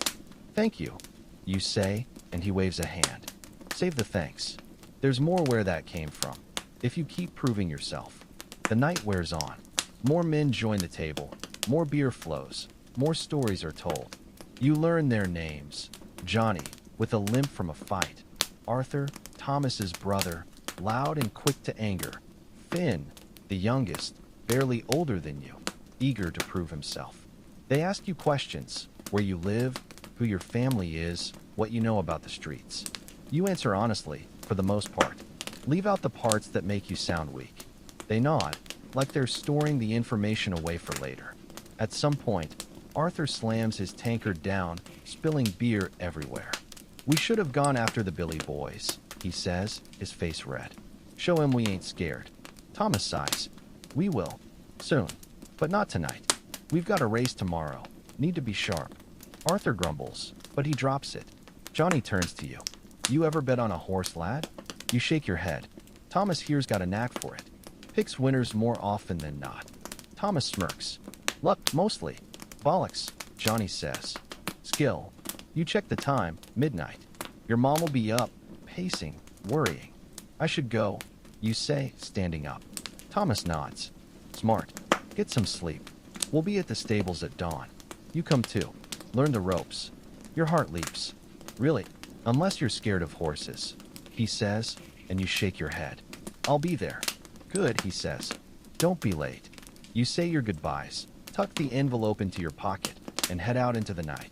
Thank you, you say, and he waves a hand. Save the thanks. There's more where that came from. If you keep proving yourself. The night wears on. More men join the table. More beer flows. More stories are told. You learn their names. Johnny, with a limp from a fight. Arthur, Thomas's brother, loud and quick to anger. Finn, the youngest, barely older than you, eager to prove himself. They ask you questions, where you live, who your family is, what you know about the streets. You answer honestly, for the most part. Leave out the parts that make you sound weak. They nod, like they're storing the information away for later. At some point, Arthur slams his tankard down, spilling beer everywhere. We should have gone after the Billy boys, he says, his face red. Show him we ain't scared. Thomas sighs. We will. Soon. But not tonight. We've got a race tomorrow. Need to be sharp. Arthur grumbles, but he drops it. Johnny turns to you. You ever bet on a horse, lad? You shake your head. Thomas here's got a knack for it. Picks winners more often than not. Thomas smirks. Luck, mostly. Bollocks, Johnny says. Skill. You check the time, midnight. Your mom will be up, pacing, worrying. I should go, you say, standing up. Thomas nods. Smart. Get some sleep. We'll be at the stables at dawn. You come too. Learn the ropes. Your heart leaps. Really, unless you're scared of horses, he says, and you shake your head. I'll be there. Good, he says. Don't be late. You say your goodbyes, tuck the envelope into your pocket, and head out into the night.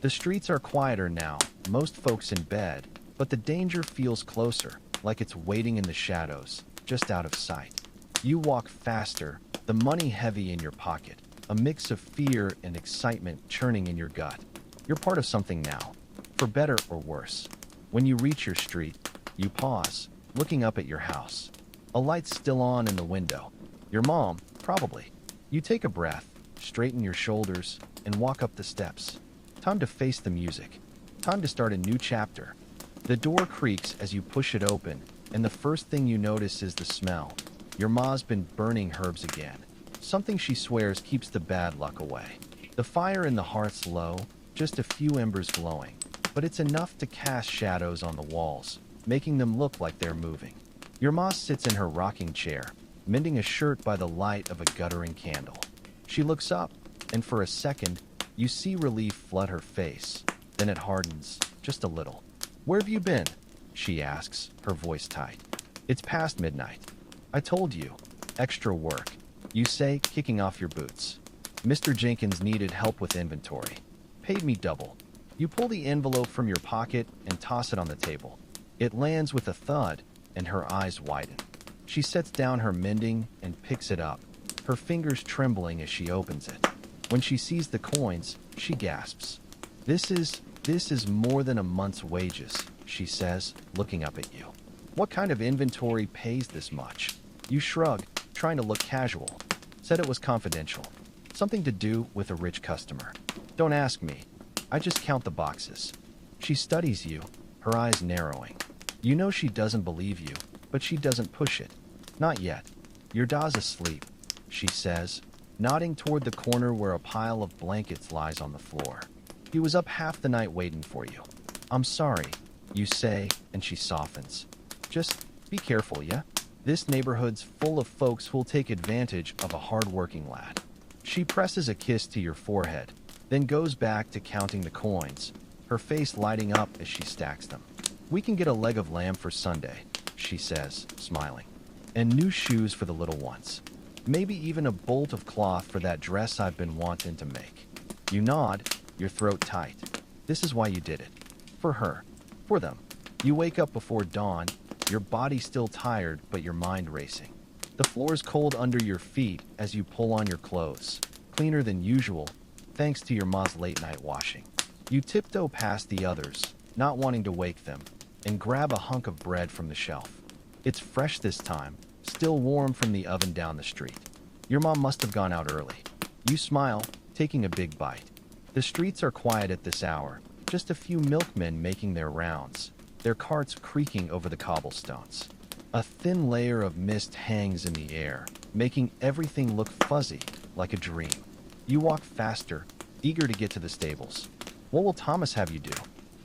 The streets are quieter now, most folks in bed, but the danger feels closer, like it's waiting in the shadows, just out of sight. You walk faster, the money heavy in your pocket, a mix of fear and excitement churning in your gut. You're part of something now, for better or worse. When you reach your street, you pause, looking up at your house. A light's still on in the window. Your mom, probably. You take a breath, straighten your shoulders, and walk up the steps. Time to face the music. Time to start a new chapter. The door creaks as you push it open, and the first thing you notice is the smell. Your ma's been burning herbs again. Something she swears keeps the bad luck away. The fire in the hearth's low, just a few embers glowing, but it's enough to cast shadows on the walls, making them look like they're moving. Your ma sits in her rocking chair, mending a shirt by the light of a guttering candle. She looks up, and for a second, you see relief flood her face. Then it hardens, just a little. Where have you been? She asks, her voice tight. It's past midnight. I told you. Extra work. You say, kicking off your boots. Mr. Jenkins needed help with inventory. Paid me double. You pull the envelope from your pocket and toss it on the table. It lands with a thud, and her eyes widen. She sets down her mending and picks it up, her fingers trembling as she opens it. When she sees the coins, she gasps. This is more than a month's wages, she says, looking up at you. What kind of inventory pays this much? You shrug, trying to look casual. Said it was confidential. Something to do with a rich customer. Don't ask me. I just count the boxes. She studies you, her eyes narrowing. You know she doesn't believe you, but she doesn't push it. Not yet. Your da's asleep, she says, nodding toward the corner where a pile of blankets lies on the floor. He was up half the night waiting for you. I'm sorry, you say, and she softens. Just be careful, yeah? This neighborhood's full of folks who'll take advantage of a hard-working lad. She presses a kiss to your forehead, then goes back to counting the coins, her face lighting up as she stacks them. We can get a leg of lamb for Sunday, she says, smiling. And new shoes for the little ones. Maybe even a bolt of cloth for that dress I've been wanting to make. You nod, your throat tight. This is why you did it. For her. For them. You wake up before dawn, your body still tired but your mind racing. The floor is cold under your feet as you pull on your clothes, cleaner than usual, thanks to your ma's late-night washing. You tiptoe past the others, not wanting to wake them, and grab a hunk of bread from the shelf. It's fresh this time, still warm from the oven down the street. Your mom must have gone out early. You smile, taking a big bite. The streets are quiet at this hour, just a few milkmen making their rounds, their carts creaking over the cobblestones. A thin layer of mist hangs in the air, making everything look fuzzy, like a dream. You walk faster, eager to get to the stables. What will Thomas have you do?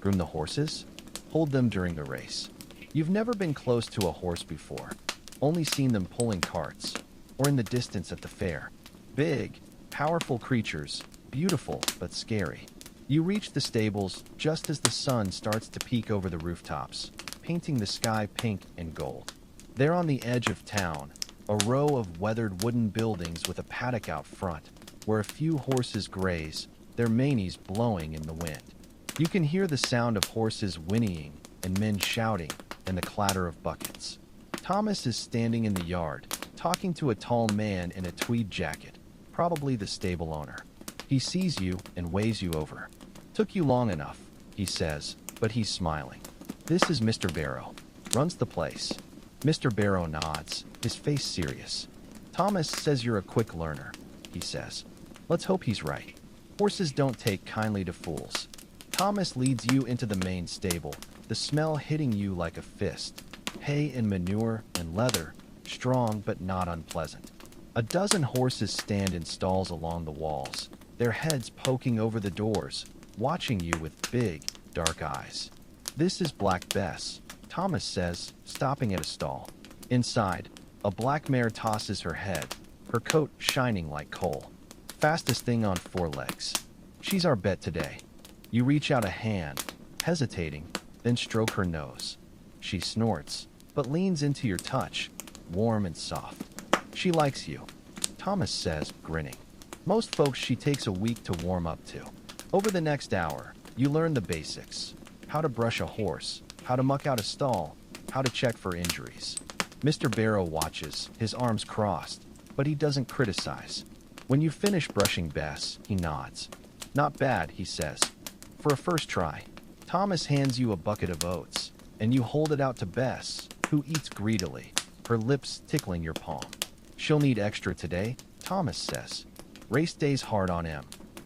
Groom the horses? Hold them during the race. You've never been close to a horse before, only seen them pulling carts, or in the distance at the fair. Big, powerful creatures, beautiful but scary. You reach the stables just as the sun starts to peek over the rooftops, painting the sky pink and gold. There on the edge of town, a row of weathered wooden buildings with a paddock out front, where a few horses graze, their manes blowing in the wind. You can hear the sound of horses whinnying and men shouting and the clatter of buckets. Thomas is standing in the yard, talking to a tall man in a tweed jacket, probably the stable owner. He sees you and waves you over. "Took you long enough," he says, but he's smiling. "This is Mr. Barrow. Runs the place." Mr. Barrow nods, his face serious. "Thomas says you're a quick learner," he says. "Let's hope he's right. Horses don't take kindly to fools." Thomas leads you into the main stable, the smell hitting you like a fist. Hay and manure and leather, strong but not unpleasant. A dozen horses stand in stalls along the walls, their heads poking over the doors, watching you with big, dark eyes. "This is Black Bess," Thomas says, stopping at a stall. Inside, a black mare tosses her head, her coat shining like coal. Fastest thing on four legs. "She's our bet today." You reach out a hand, hesitating, then stroke her nose. She snorts, but leans into your touch, warm and soft. "She likes you," Thomas says, grinning. "Most folks she takes a week to warm up to." Over the next hour, you learn the basics. How to brush a horse, how to muck out a stall, how to check for injuries. Mr. Barrow watches, his arms crossed, but he doesn't criticize. When you finish brushing Bess, he nods. "Not bad," he says. "For a first try." Thomas hands you a bucket of oats, and you hold it out to Bess, who eats greedily, her lips tickling your palm. "She'll need extra today," Thomas says. Race day's hard on him.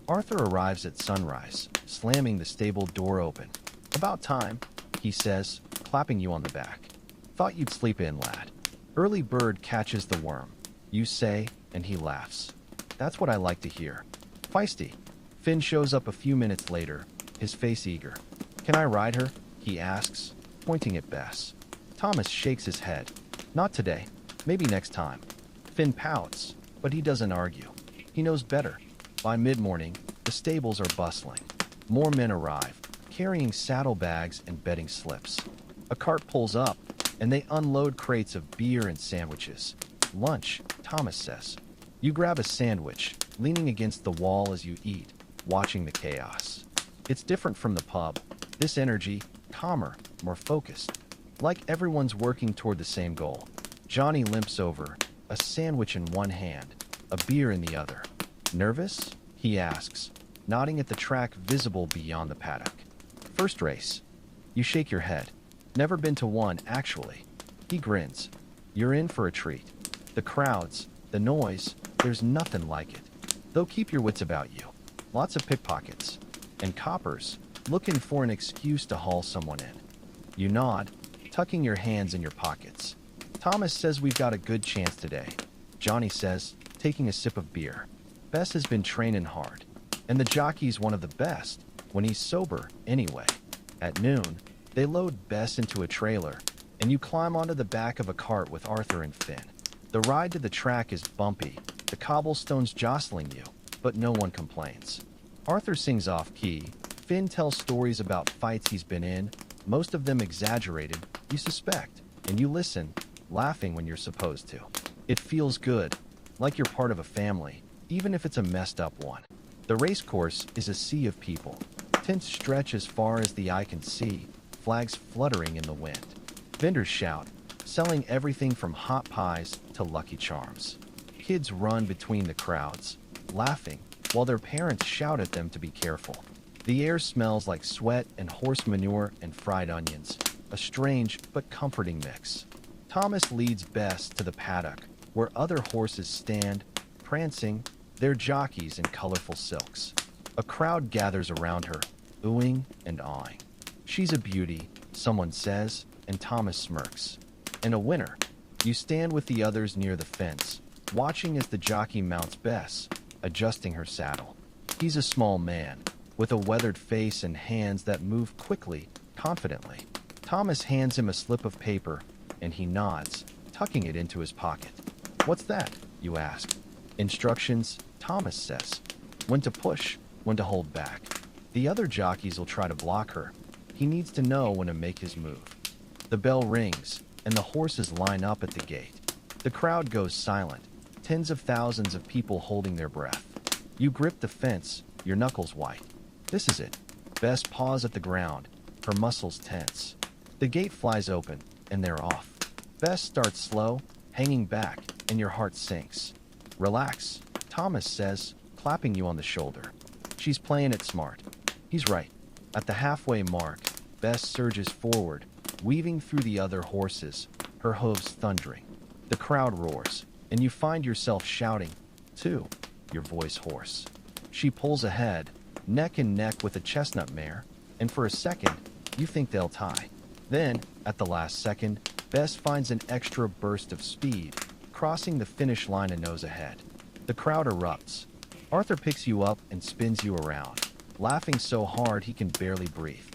Arthur arrives at sunrise, slamming the stable door open. "About time," he says, clapping you on the back. "Thought you'd sleep in, lad." "Early bird catches the worm," you say, and he laughs. "That's what I like to hear." Feisty. Finn shows up a few minutes later, his face eager. "Can I ride her?" he asks, pointing at Bess. Thomas shakes his head. "Not today. Maybe next time." Finn pouts, but he doesn't argue. He knows better. By mid-morning, the stables are bustling. More men arrive, carrying saddlebags and bedding slips. A cart pulls up, and they unload crates of beer and sandwiches. "Lunch," Thomas says. You grab a sandwich, leaning against the wall as you eat, watching the chaos. It's different from the pub. This energy, calmer, more focused. Like everyone's working toward the same goal. Johnny limps over, a sandwich in one hand, a beer in the other. "Nervous?" he asks, nodding at the track visible beyond the paddock. "First race." You shake your head. "Never been to one, actually." He grins. "You're in for a treat. The crowds, the noise, there's nothing like it. Though keep your wits about you. Lots of pickpockets. And coppers, looking for an excuse to haul someone in." You nod, tucking your hands in your pockets. "Thomas says we've got a good chance today," Johnny says, taking a sip of beer. "Bess has been training hard. And the jockey's one of the best, when he's sober, anyway." At noon, they load Bess into a trailer, and you climb onto the back of a cart with Arthur and Finn. The ride to the track is bumpy, the cobblestones jostling you, but no one complains. Arthur sings off-key. Finn tells stories about fights he's been in, most of them exaggerated, you suspect, and you listen, laughing when you're supposed to. It feels good, like you're part of a family, even if it's a messed up one. The racecourse is a sea of people. Tents stretch as far as the eye can see, flags fluttering in the wind. Vendors shout, selling everything from hot pies to Lucky Charms. Kids run between the crowds, laughing, while their parents shout at them to be careful. The air smells like sweat and horse manure and fried onions, a strange but comforting mix. Thomas leads Bess to the paddock, where other horses stand, prancing, their jockeys in colorful silks. A crowd gathers around her, oohing and awing. She's a beauty, someone says, and Thomas smirks. And a winner. You stand with the others near the fence, watching as the jockey mounts Bess, adjusting her saddle. He's a small man, with a weathered face and hands that move quickly, confidently. Thomas hands him a slip of paper, and he nods, tucking it into his pocket. "What's that?" you ask. "Instructions," Thomas says. "When to push, when to hold back." The other jockeys will try to block her. He needs to know when to make his move. The bell rings, and the horses line up at the gate. The crowd goes silent, tens of thousands of people holding their breath. You grip the fence, your knuckles white. This is it. Bess paws at the ground, her muscles tense. The gate flies open, and they're off. Bess starts slow, hanging back, and your heart sinks. "Relax," Thomas says, clapping you on the shoulder. She's playing it smart. He's right. At the halfway mark, Bess surges forward, weaving through the other horses, her hooves thundering. The crowd roars, and you find yourself shouting, too, your voice hoarse. She pulls ahead, neck and neck with a chestnut mare, and for a second, you think they'll tie. Then, at the last second, Bess finds an extra burst of speed, crossing the finish line a nose ahead. The crowd erupts. Arthur picks you up and spins you around, laughing so hard he can barely breathe.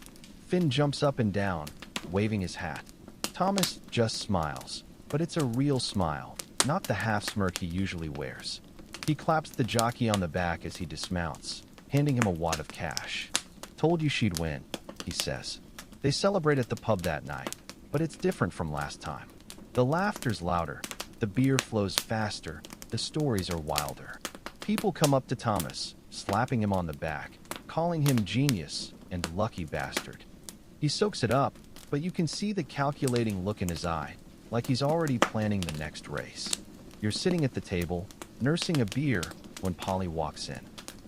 Finn jumps up and down, waving his hat. Thomas just smiles, but it's a real smile, not the half smirk he usually wears. He claps the jockey on the back as he dismounts, handing him a wad of cash. "Told you she'd win," he says. They celebrate at the pub that night, but it's different from last time. The laughter's louder, the beer flows faster, the stories are wilder. People come up to Thomas, slapping him on the back, calling him genius and lucky bastard. He soaks it up, but you can see the calculating look in his eye, like he's already planning the next race. You're sitting at the table, nursing a beer, when Polly walks in.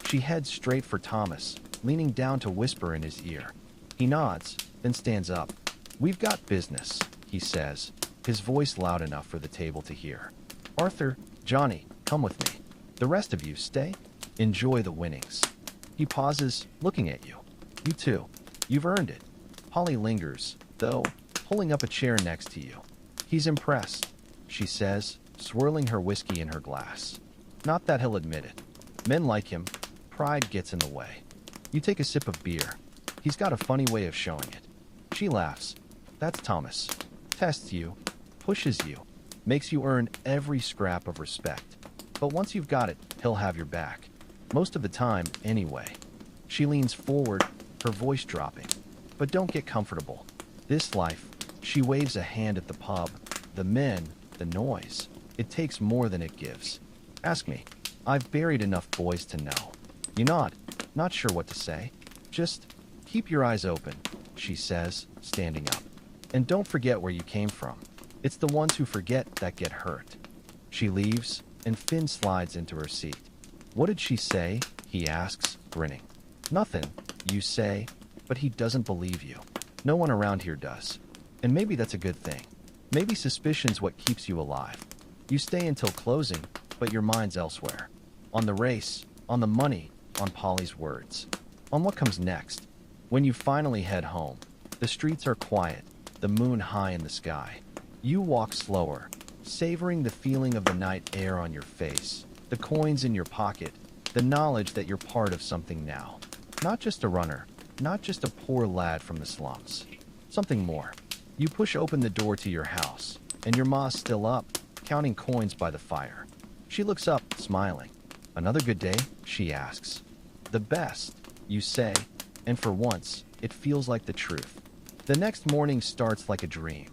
She heads straight for Thomas, leaning down to whisper in his ear. He nods, then stands up. "We've got business," he says, his voice loud enough for the table to hear. "Arthur, Johnny, come with me. The rest of you, stay. Enjoy the winnings." He pauses, looking at you. "You too. You've earned it." Polly lingers, though, pulling up a chair next to you. "He's impressed," she says, swirling her whiskey in her glass. Not that he'll admit it. Men like him, pride gets in the way. You take a sip of beer. He's got a funny way of showing it. She laughs. That's Thomas. Tests you, pushes you, makes you earn every scrap of respect. But once you've got it, he'll have your back. Most of the time, anyway. She leans forward, her voice dropping. But don't get comfortable. This life, she waves a hand at the pub, the men, the noise. It takes more than it gives. Ask me. I've buried enough boys to know. You nod, not sure what to say. Just keep your eyes open, she says, standing up. And don't forget where you came from. It's the ones who forget that get hurt. She leaves, and Finn slides into her seat. What did she say? He asks, grinning. Nothing, you say, but he doesn't believe you. No one around here does. And maybe that's a good thing. Maybe suspicion's what keeps you alive. You stay until closing, but your mind's elsewhere. On the race, on the money, on Polly's words. On what comes next. When you finally head home, the streets are quiet, the moon high in the sky. You walk slower, savoring the feeling of the night air on your face, the coins in your pocket, the knowledge that you're part of something now. Not just a runner, not just a poor lad from the slums. Something more. You push open the door to your house, and your ma's still up, counting coins by the fire. She looks up, smiling. Another good day? She asks. The best, you say, and for once, it feels like the truth. The next morning starts like a dream.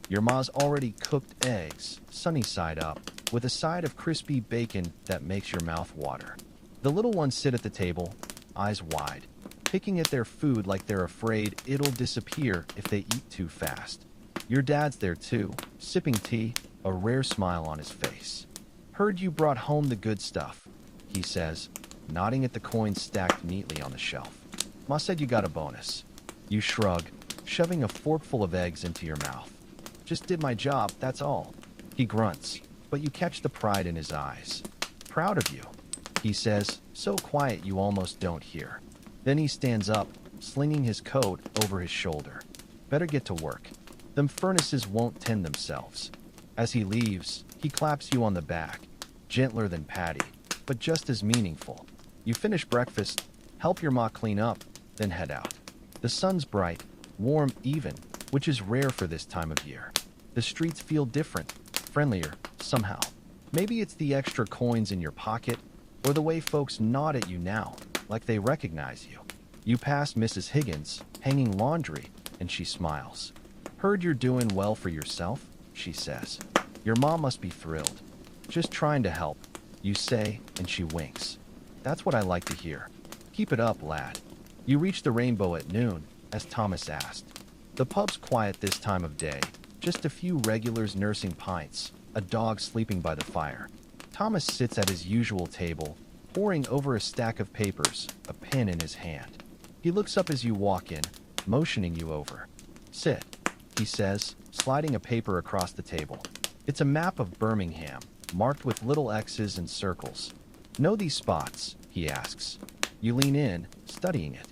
Your ma's already cooked eggs, sunny side up, with a side of crispy bacon that makes your mouth water. The little ones sit at the table, eyes wide, picking at their food like they're afraid it'll disappear if they eat too fast. Your dad's there too, sipping tea, a rare smile on his face. Heard you brought home the good stuff, he says, nodding at the coins stacked neatly on the shelf. Ma said you got a bonus. You shrug, shoving a forkful of eggs into your mouth. Just did my job, that's all. He grunts, but you catch the pride in his eyes. Proud of you, he says, so quiet you almost don't hear. Then he stands up, slinging his coat over his shoulder. Better get to work. Them furnaces won't tend themselves. As he leaves, he claps you on the back, gentler than Patty, but just as meaningful. You finish breakfast, help your ma clean up, then head out. The sun's bright, warm even, which is rare for this time of year. The streets feel different, friendlier, somehow. Maybe it's the extra coins in your pocket, or the way folks nod at you now, like they recognize you. You pass Mrs. Higgins, hanging laundry, and she smiles. Heard you're doing well for yourself, she says. Your mom must be thrilled. Just trying to help, you say, and she winks. That's what I like to hear. Keep it up, lad. You reach the Rainbow at noon, as Thomas asked. The pub's quiet this time of day, just a few regulars nursing pints, a dog sleeping by the fire. Thomas sits at his usual table, poring over a stack of papers, a pen in his hand. He looks up as you walk in, motioning you over. Sit, he says, sliding a paper across the table. It's a map of Birmingham, marked with little X's and circles. Know these spots, he asks. You lean in, studying it.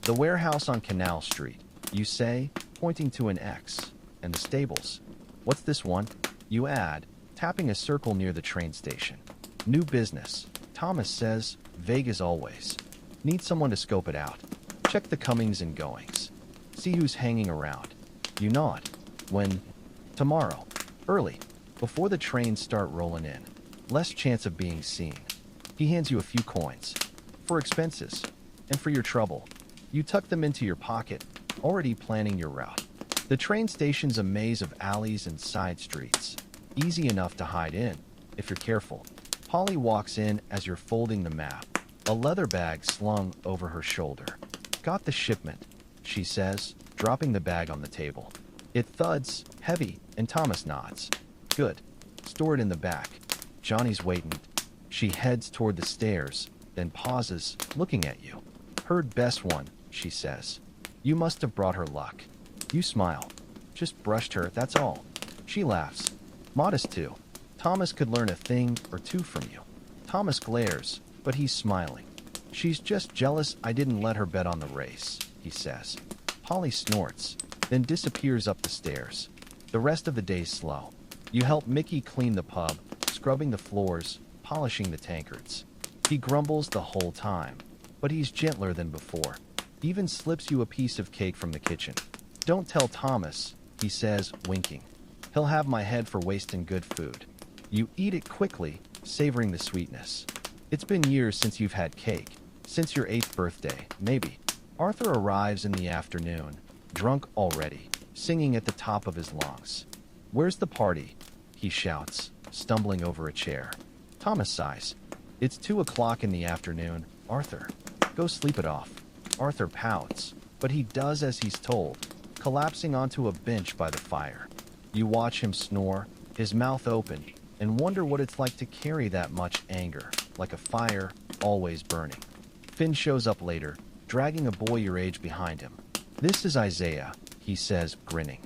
The warehouse on Canal Street, you say, pointing to an X, and the stables. What's this one? You add, tapping a circle near the train station. New business, Thomas says, vague as always. Need someone to scope it out. Check the comings and goings. See who's hanging around. You nod. When? Tomorrow. Early. Before the trains start rolling in. Less chance of being seen. He hands you a few coins. For expenses. And for your trouble. You tuck them into your pocket, already planning your route. The train station's a maze of alleys and side streets. Easy enough to hide in, if you're careful. Polly walks in as you're folding the map, a leather bag slung over her shoulder. Got the shipment, she says, dropping the bag on the table. It thuds, heavy, and Thomas nods. Good. Store it in the back. Johnny's waiting. She heads toward the stairs, then pauses, looking at you. Heard best one, she says. You must have brought her luck. You smile. Just brushed her, that's all. She laughs. Modest too. Thomas could learn a thing or two from you. Thomas glares, but he's smiling. She's just jealous I didn't let her bet on the race, he says. Polly snorts, then disappears up the stairs. The rest of the day's slow. You help Mickey clean the pub, scrubbing the floors, polishing the tankards. He grumbles the whole time, but he's gentler than before. Even slips you a piece of cake from the kitchen. Don't tell Thomas, he says, winking. He'll have my head for wasting good food. You eat it quickly, savoring the sweetness. It's been years since you've had cake. Since your 8th birthday, maybe. Arthur arrives in the afternoon, drunk already, singing at the top of his lungs. Where's the party? He shouts, stumbling over a chair. Thomas sighs. It's 2 o'clock in the afternoon, Arthur. Go sleep it off. Arthur pouts, but he does as he's told, collapsing onto a bench by the fire. You watch him snore, his mouth open, and wonder what it's like to carry that much anger, like a fire, always burning. Finn shows up later, dragging a boy your age behind him. This is Isaiah, he says, grinning.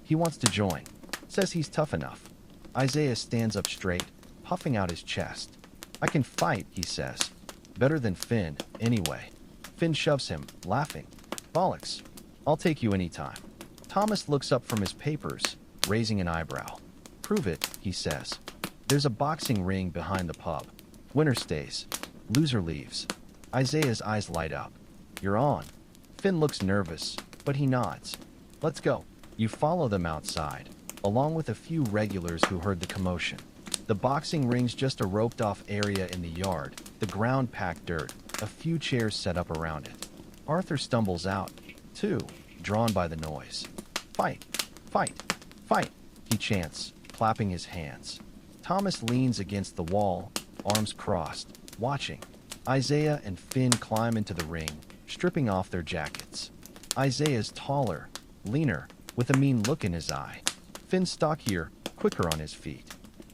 He wants to join. Says he's tough enough. Isaiah stands up straight, puffing out his chest. I can fight, he says. Better than Finn, anyway. Finn shoves him, laughing. Bollocks. I'll take you anytime. Thomas looks up from his papers, raising an eyebrow. Prove it, he says. There's a boxing ring behind the pub. Winner stays. Loser leaves. Isaiah's eyes light up. You're on. Finn looks nervous, but he nods. Let's go. You follow them outside, along with a few regulars who heard the commotion. The boxing ring's just a roped-off area in the yard, the ground packed dirt, a few chairs set up around it. Arthur stumbles out, too, drawn by the noise. Fight! Fight! Fight! He chants, clapping his hands. Thomas leans against the wall, arms crossed, watching. Isaiah and Finn climb into the ring, stripping off their jackets. Isaiah's taller, leaner, with a mean look in his eye. Finn's stuck here, quicker on his feet.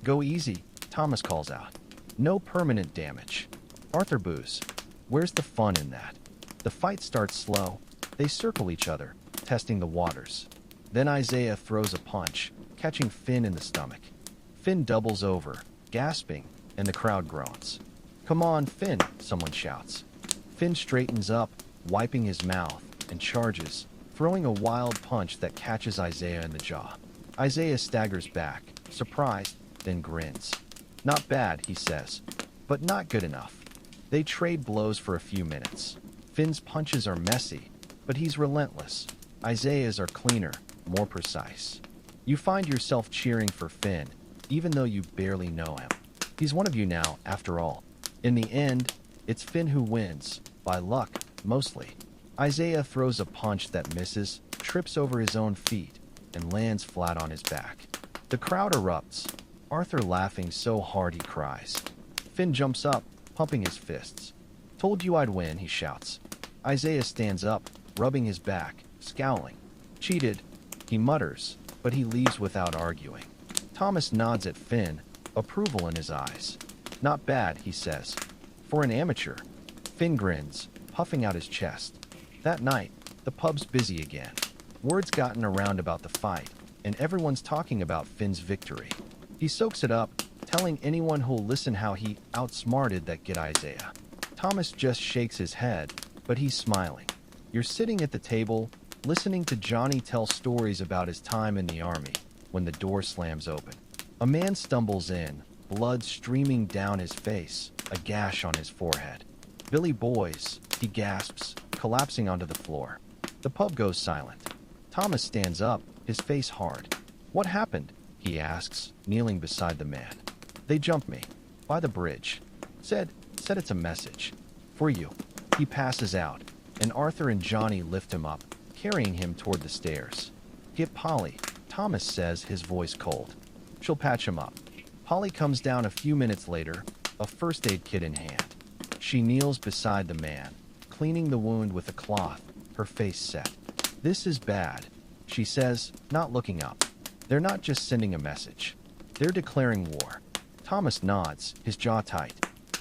Go easy, Thomas calls out. No permanent damage. Arthur boos. Where's the fun in that? The fight starts slow. They circle each other, testing the waters. Then Isaiah throws a punch, catching Finn in the stomach. Finn doubles over, gasping, and the crowd groans. Come on, Finn, someone shouts. Finn straightens up, wiping his mouth, and charges, throwing a wild punch that catches Isaiah in the jaw. Isaiah staggers back, surprised, then grins. Not bad, he says, but not good enough. They trade blows for a few minutes. Finn's punches are messy, but he's relentless. Isaiah's are cleaner, more precise. You find yourself cheering for Finn, even though you barely know him. He's one of you now, after all. In the end, it's Finn who wins, by luck, mostly. Isaiah throws a punch that misses, trips over his own feet, and lands flat on his back. The crowd erupts, Arthur laughing so hard he cries. Finn jumps up, pumping his fists. Told you I'd win, he shouts. Isaiah stands up, rubbing his back, scowling. Cheated, he mutters, but he leaves without arguing. Thomas nods at Finn, approval in his eyes. Not bad, he says. For an amateur. Finn grins, puffing out his chest. That night, the pub's busy again. Word's gotten around about the fight, and everyone's talking about Finn's victory. He soaks it up, telling anyone who'll listen how he outsmarted that kid Isaiah. Thomas just shakes his head, but he's smiling. You're sitting at the table, listening to Johnny tell stories about his time in the army, when the door slams open. A man stumbles in, blood streaming down his face, a gash on his forehead. Billy Boys, he gasps, collapsing onto the floor. The pub goes silent. Thomas stands up, his face hard. What happened? He asks, kneeling beside the man. They jumped me. By the bridge. Said it's a message. For you. He passes out, and Arthur and Johnny lift him up, carrying him toward the stairs. Get Polly, Thomas says, his voice cold. She'll patch him up. Polly comes down a few minutes later, a first aid kit in hand. She kneels beside the man, cleaning the wound with a cloth, her face set. This is bad, she says, not looking up. They're not just sending a message. They're declaring war. Thomas nods, his jaw tight.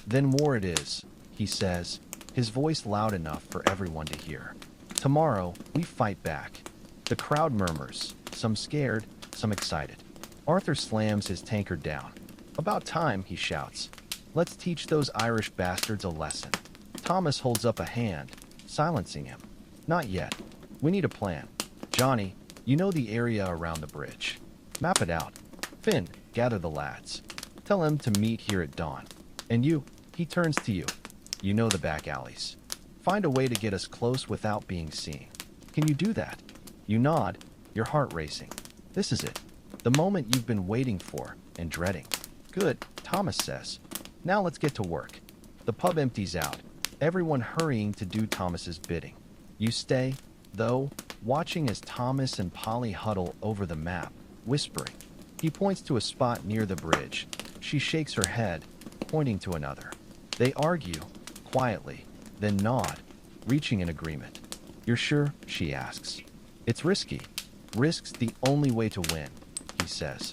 Then war it is, he says, his voice loud enough for everyone to hear. Tomorrow, we fight back. The crowd murmurs, some scared, some excited. Arthur slams his tankard down. About time, he shouts. Let's teach those Irish bastards a lesson. Thomas holds up a hand, silencing him. Not yet. We need a plan. Johnny, you know the area around the bridge. Map it out. Finn, gather the lads. Tell them to meet here at dawn. And you, he turns to you. You know the back alleys. Find a way to get us close without being seen. Can you do that? You nod, your heart racing. This is it. The moment you've been waiting for and dreading. Good, Thomas says. Now let's get to work. The pub empties out, everyone hurrying to do Thomas's bidding. You stay, though, watching as Thomas and Polly huddle over the map, whispering. He points to a spot near the bridge. She shakes her head, pointing to another. They argue, quietly, then nod, reaching an agreement. You're sure? She asks. It's risky. Risk's the only way to win, he says.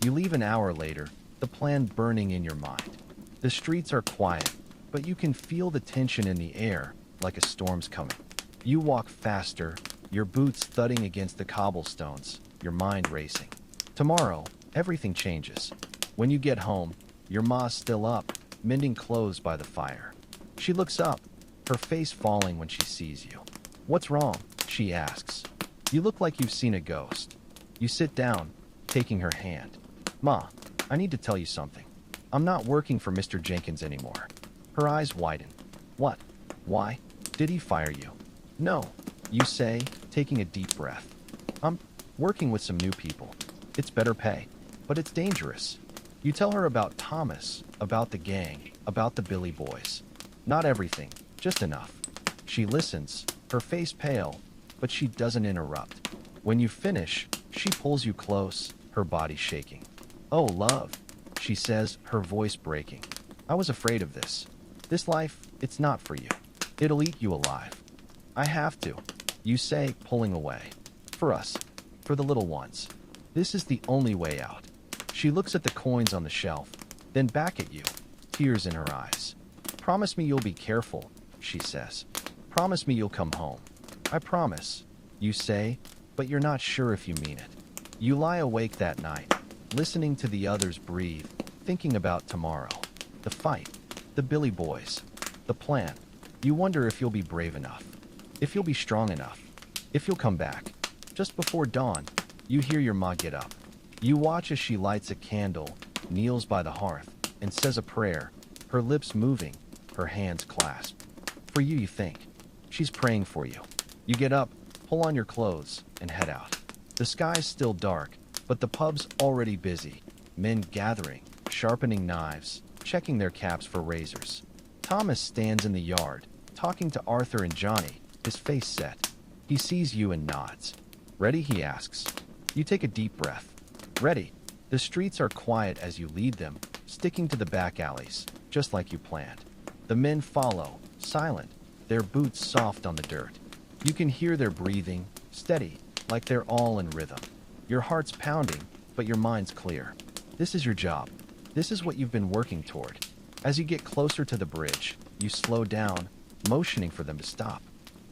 You leave an hour later, the plan burning in your mind. The streets are quiet, but you can feel the tension in the air, like a storm's coming. You walk faster, your boots thudding against the cobblestones, your mind racing. Tomorrow, everything changes. When you get home, your ma's still up, mending clothes by the fire. She looks up, her face falling when she sees you. What's wrong? She asks. You look like you've seen a ghost. You sit down, taking her hand. Ma, I need to tell you something. I'm not working for Mr. Jenkins anymore. Her eyes widen. What? Why? Did he fire you? No, you say, taking a deep breath. I'm working with some new people. It's better pay, but it's dangerous. You tell her about Thomas, about the gang, about the Billy Boys. Not everything, just enough. She listens, her face pale, but she doesn't interrupt. When you finish, she pulls you close, her body shaking. Oh, love, she says, her voice breaking. I was afraid of this. This life, it's not for you. It'll eat you alive. I have to, you say, pulling away. For us. For the little ones. This is the only way out. She looks at the coins on the shelf, then back at you, tears in her eyes. Promise me you'll be careful, she says. Promise me you'll come home. I promise, you say, but you're not sure if you mean it. You lie awake that night, listening to the others breathe, thinking about tomorrow. The fight, the Billy boys, the plan. You wonder if you'll be brave enough, if you'll be strong enough, if you'll come back. Just before dawn, you hear your ma get up. You watch as she lights a candle, kneels by the hearth, and says a prayer, her lips moving, her hands clasped. For you, you think. She's praying for you. You get up, pull on your clothes, and head out. The sky's still dark, but the pub's already busy. Men gathering, sharpening knives, checking their caps for razors. Thomas stands in the yard, talking to Arthur and Johnny, his face set. He sees you and nods. Ready? He asks. You take a deep breath. Ready. The streets are quiet as you lead them, sticking to the back alleys, just like you planned. The men follow, silent, their boots soft on the dirt. You can hear their breathing, steady, like they're all in rhythm. Your heart's pounding, but your mind's clear. This is your job. This is what you've been working toward. As you get closer to the bridge, you slow down, motioning for them to stop.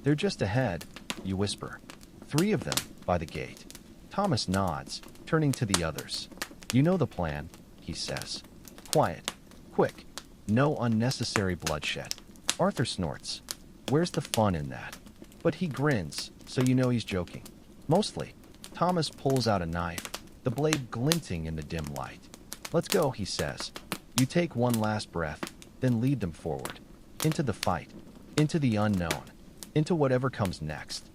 They're just ahead, you whisper. 3 of them, by the gate. Thomas nods, turning to the others. You know the plan, he says. Quiet. Quick. No unnecessary bloodshed. Arthur snorts. Where's the fun in that? But he grins, so you know he's joking. Mostly. Thomas pulls out a knife, the blade glinting in the dim light. Let's go, he says. You take one last breath, then lead them forward. Into the fight. Into the unknown. Into whatever comes next.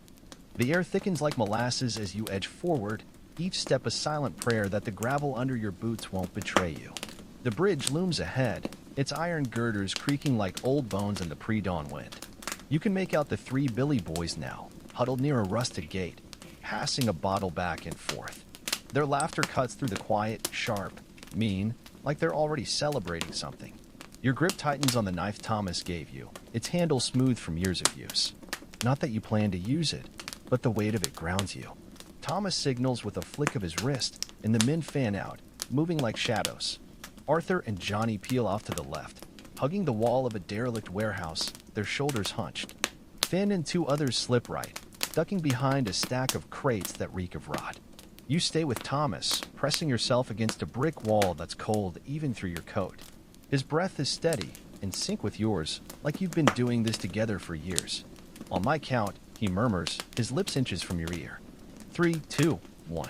The air thickens like molasses as you edge forward, each step a silent prayer that the gravel under your boots won't betray you. The bridge looms ahead, its iron girders creaking like old bones in the pre-dawn wind. You can make out the 3 Billy boys now, huddled near a rusted gate, passing a bottle back and forth. Their laughter cuts through the quiet, sharp, mean, like they're already celebrating something. Your grip tightens on the knife Thomas gave you, its handle smooth from years of use. Not that you plan to use it, but the weight of it grounds you. Thomas signals with a flick of his wrist, and the men fan out, moving like shadows. Arthur and Johnny peel off to the left, hugging the wall of a derelict warehouse, their shoulders hunched. Finn and 2 others slip right, ducking behind a stack of crates that reek of rot. You stay with Thomas, pressing yourself against a brick wall that's cold even through your coat. His breath is steady, in sync with yours, like you've been doing this together for years. On my count, he murmurs, his lips inches from your ear. 3, 2, 1.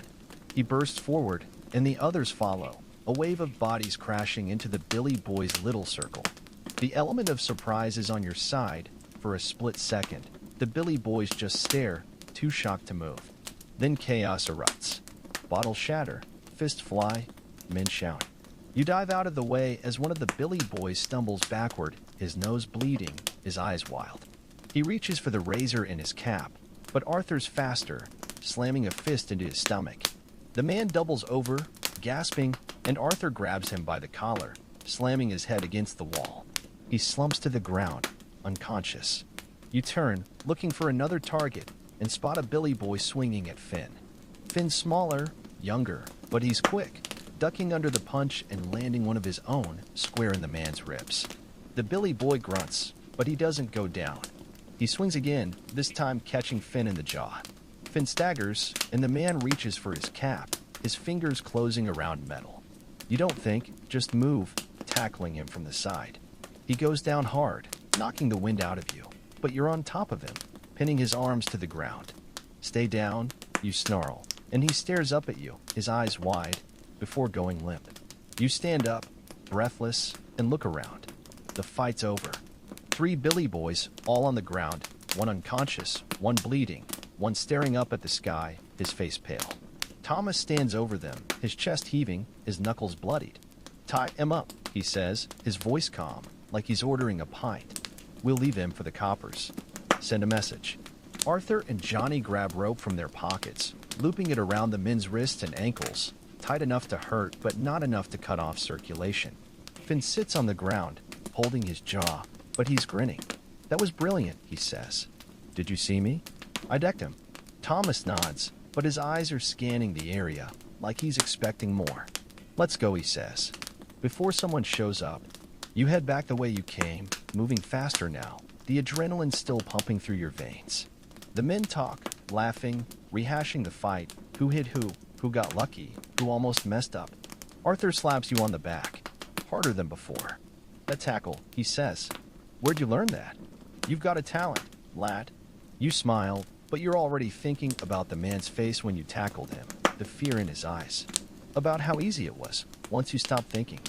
He bursts forward, and the others follow, a wave of bodies crashing into the Billy boys' little circle. The element of surprise is on your side. For a split second, the Billy boys just stare, too shocked to move. Then chaos erupts. Bottles shatter, fists fly, men shout. You dive out of the way as one of the Billy boys stumbles backward, his nose bleeding, his eyes wild. He reaches for the razor in his cap, but Arthur's faster, slamming a fist into his stomach. The man doubles over, gasping, and Arthur grabs him by the collar, slamming his head against the wall. He slumps to the ground, unconscious. You turn, looking for another target, and spot a Billy boy swinging at Finn. Finn's smaller, younger, but he's quick, ducking under the punch and landing one of his own square in the man's ribs. The Billy boy grunts, but he doesn't go down. He swings again, this time catching Finn in the jaw. Finn staggers, and the man reaches for his cap, his fingers closing around metal. You don't think, just move, tackling him from the side. He goes down hard, knocking the wind out of you, but you're on top of him, pinning his arms to the ground. Stay down, you snarl, and he stares up at you, his eyes wide, before going limp. You stand up, breathless, and look around. The fight's over. 3 Billy boys, all on the ground, one unconscious, one bleeding, one staring up at the sky, his face pale. Thomas stands over them, his chest heaving, his knuckles bloodied. Tie him up, he says, his voice calm, like he's ordering a pint. We'll leave him for the coppers. Send a message. Arthur and Johnny grab rope from their pockets, looping it around the men's wrists and ankles, tight enough to hurt but not enough to cut off circulation. Finn sits on the ground, holding his jaw, but he's grinning. That was brilliant, he says. Did you see me? I decked him. Thomas nods, but his eyes are scanning the area, like he's expecting more. Let's go, he says. Before someone shows up, you head back the way you came, moving faster now, the adrenaline still pumping through your veins. The men talk, laughing, rehashing the fight, who hit who got lucky, who almost messed up. Arthur slaps you on the back, harder than before. "A tackle," he says. "Where'd you learn that?" "You've got a talent, lad." You smile, but you're already thinking about the man's face when you tackled him, the fear in his eyes. About how easy it was, once you stop thinking.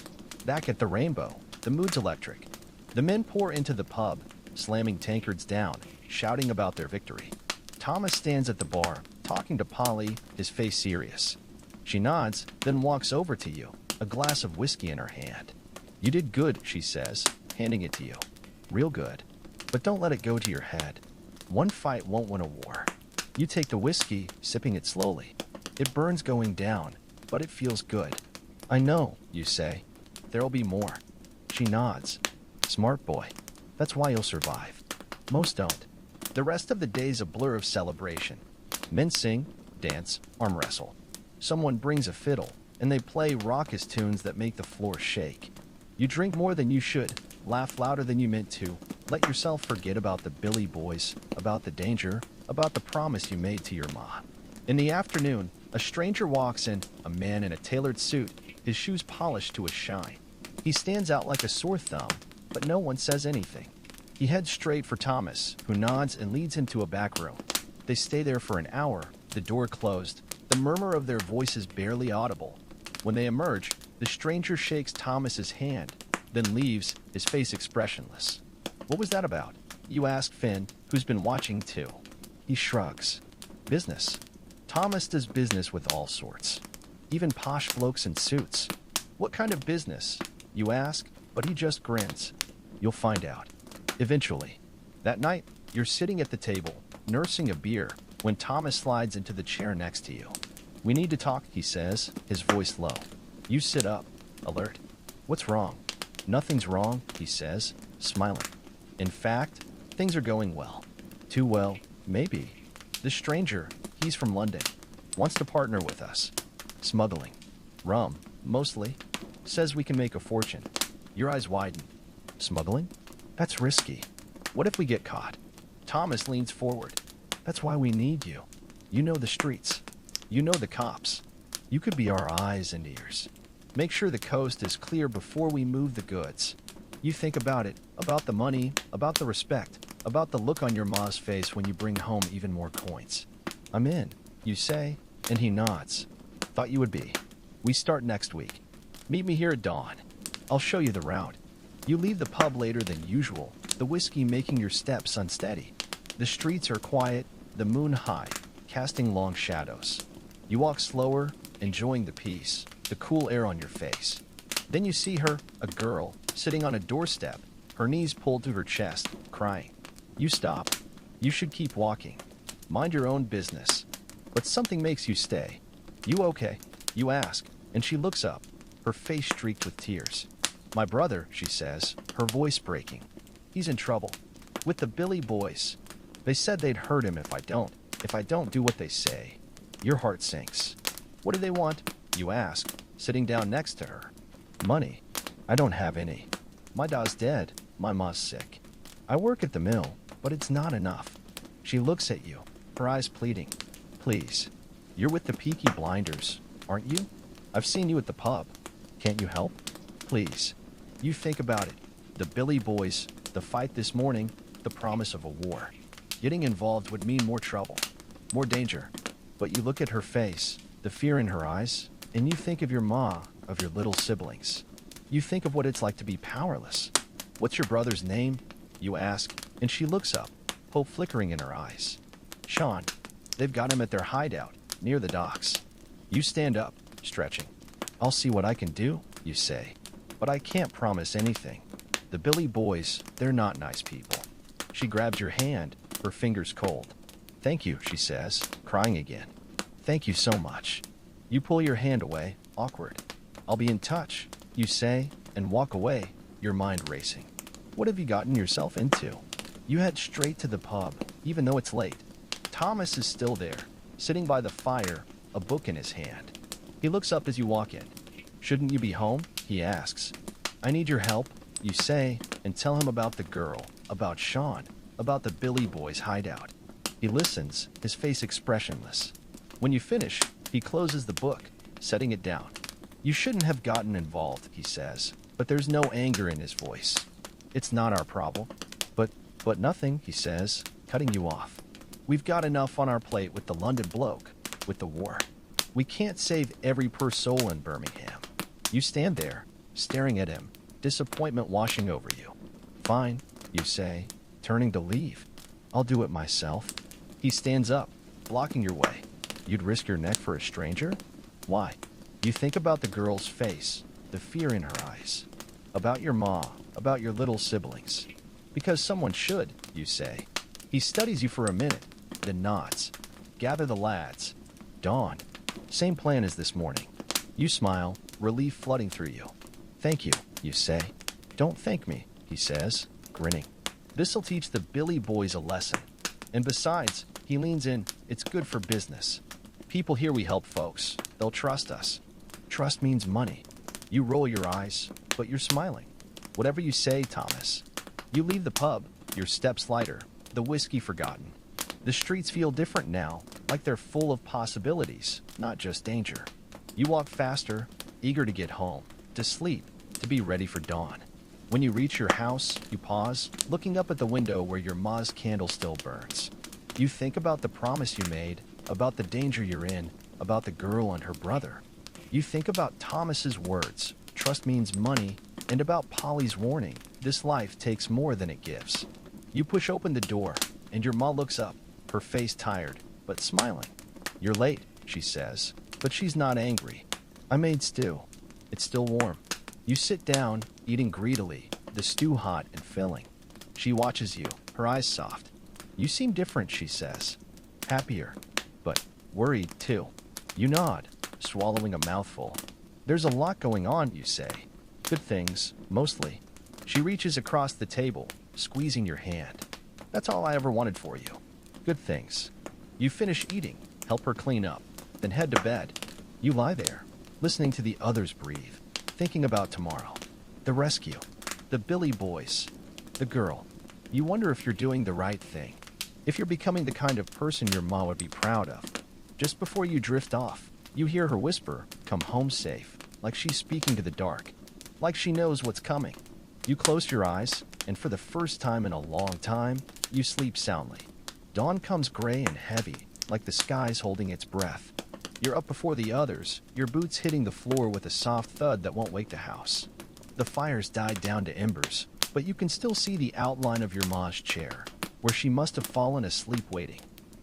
Back at the Rainbow, the mood's electric. The men pour into the pub, slamming tankards down, shouting about their victory. Thomas stands at the bar, talking to Polly, his face serious. She nods, then walks over to you, a glass of whiskey in her hand. "You did good," she says, handing it to you. "Real good. But don't let it go to your head. One fight won't win a war." You take the whiskey, sipping it slowly. It burns going down, but it feels good. "I know," you say. "There'll be more." She nods. "Smart boy. That's why you'll survive." Most don't. The rest of the day's a blur of celebration. Men sing, dance, arm wrestle. Someone brings a fiddle, and they play raucous tunes that make the floor shake. You drink more than you should, laugh louder than you meant to, let yourself forget about the Billy boys, about the danger, about the promise you made to your ma. In the afternoon, a stranger walks in, a man in a tailored suit, his shoes polished to a shine. He stands out like a sore thumb, but no one says anything. He heads straight for Thomas, who nods and leads him to a back room. They stay there for an hour, the door closed, the murmur of their voices barely audible. When they emerge, the stranger shakes Thomas's hand, then leaves, his face expressionless. "What was that about?" you ask Finn, who's been watching too. He shrugs. "Business." Thomas does business with all sorts, even posh blokes in suits. "What kind of business?" you ask, but he just grins. "You'll find out. Eventually." That night, you're sitting at the table, nursing a beer, when Thomas slides into the chair next to you. "We need to talk," he says, his voice low. You sit up, alert. "What's wrong?" "Nothing's wrong," he says, smiling. "In fact, things are going well." Too well, maybe. The stranger, he's from London, wants to partner with us. Smuggling. Rum, mostly. Says we can make a fortune. Your eyes widen. "Smuggling? That's risky. What if we get caught?" Thomas leans forward. "That's why we need you. You know the streets. You know the cops. You could be our eyes and ears. Make sure the coast is clear before we move the goods." You think about it, about the money, about the respect, about the look on your ma's face when you bring home even more coins. "I'm in," you say, and he nods. "Thought you would be. We start next week. Meet me here at dawn. I'll show you the route." You leave the pub later than usual, the whiskey making your steps unsteady. The streets are quiet, the moon high, casting long shadows. You walk slower, enjoying the peace, the cool air on your face. Then you see her, a girl, sitting on a doorstep, her knees pulled to her chest, crying. You stop. You should keep walking. Mind your own business. But something makes you stay. "You okay?" you ask, and she looks up, her face streaked with tears. "My brother," she says, her voice breaking. "He's in trouble. With the Billy boys. They said they'd hurt him if I don't do what they say." Your heart sinks. "What do they want?" you ask, sitting down next to her. "Money. I don't have any. My da's dead. My ma's sick. I work at the mill, but it's not enough." She looks at you, her eyes pleading. "Please. You're with the Peaky Blinders, aren't you? I've seen you at the pub. Can't you help? Please." You think about it. The Billy boys, the fight this morning, the promise of a war. Getting involved would mean more trouble, more danger. But you look at her face, the fear in her eyes, and you think of your ma, of your little siblings. You think of what it's like to be powerless. "What's your brother's name?" you ask, and she looks up, hope flickering in her eyes. "Sean. They've got him at their hideout, near the docks." You stand up, stretching. "I'll see what I can do," you say. "But I can't promise anything. The Billy boys, they're not nice people." She grabs your hand, her fingers cold. "Thank you," she says, crying again. "Thank you so much." You pull your hand away, awkward. "I'll be in touch," you say, and walk away, your mind racing. What have you gotten yourself into? You head straight to the pub, even though it's late. Thomas is still there, sitting by the fire, a book in his hand. He looks up as you walk in. Shouldn't you be home? He asks. I need your help, you say, and tell him about the girl, about Sean, about the Billy Boys' hideout. He listens, his face expressionless. When you finish, he closes the book, setting it down. You shouldn't have gotten involved, he says, but there's no anger in his voice. It's not our problem. But nothing, he says, cutting you off. We've got enough on our plate with the London bloke, with the war. We can't save every poor soul in Birmingham. You stand there, staring at him, disappointment washing over you. Fine, you say, turning to leave. I'll do it myself. He stands up, blocking your way. You'd risk your neck for a stranger? Why? You think about the girl's face, the fear in her eyes. About your ma, about your little siblings. Because someone should, you say. He studies you for a minute, then nods. Gather the lads. Dawn. Same plan as this morning. You smile, relief flooding through you. Thank you, you say. Don't thank me, he says, grinning. This'll teach the Billy Boys a lesson. And besides, he leans in, it's good for business. People here we help folks. They'll trust us. Trust means money. You roll your eyes, but you're smiling. Whatever you say, Thomas. You leave the pub, your steps lighter, the whiskey forgotten. The streets feel different now, like they're full of possibilities, not just danger. You walk faster, eager to get home, to sleep, to be ready for dawn. When you reach your house, you pause, looking up at the window where your ma's candle still burns. You think about the promise you made, about the danger you're in, about the girl and her brother. You think about Thomas's words, trust means money, and about Polly's warning, this life takes more than it gives. You push open the door, and your ma looks up, her face tired, but smiling. You're late, she says, but she's not angry. I made stew. It's still warm. You sit down, eating greedily, the stew hot and filling. She watches you, her eyes soft. You seem different, she says. Happier, but worried too. You nod, swallowing a mouthful. There's a lot going on, you say. Good things, mostly. She reaches across the table, squeezing your hand. That's all I ever wanted for you. Good things. You finish eating, help her clean up, then head to bed. You lie there, listening to the others breathe, thinking about tomorrow. The rescue. The Billy Boys. The girl. You wonder if you're doing the right thing. If you're becoming the kind of person your ma would be proud of. Just before you drift off, you hear her whisper, come home safe, like she's speaking to the dark. Like she knows what's coming. You close your eyes, and for the first time in a long time, you sleep soundly. Dawn comes gray and heavy, like the sky's holding its breath. You're up before the others, your boots hitting the floor with a soft thud that won't wake the house. The fire's died down to embers, but you can still see the outline of your ma's chair, where she must have fallen asleep waiting.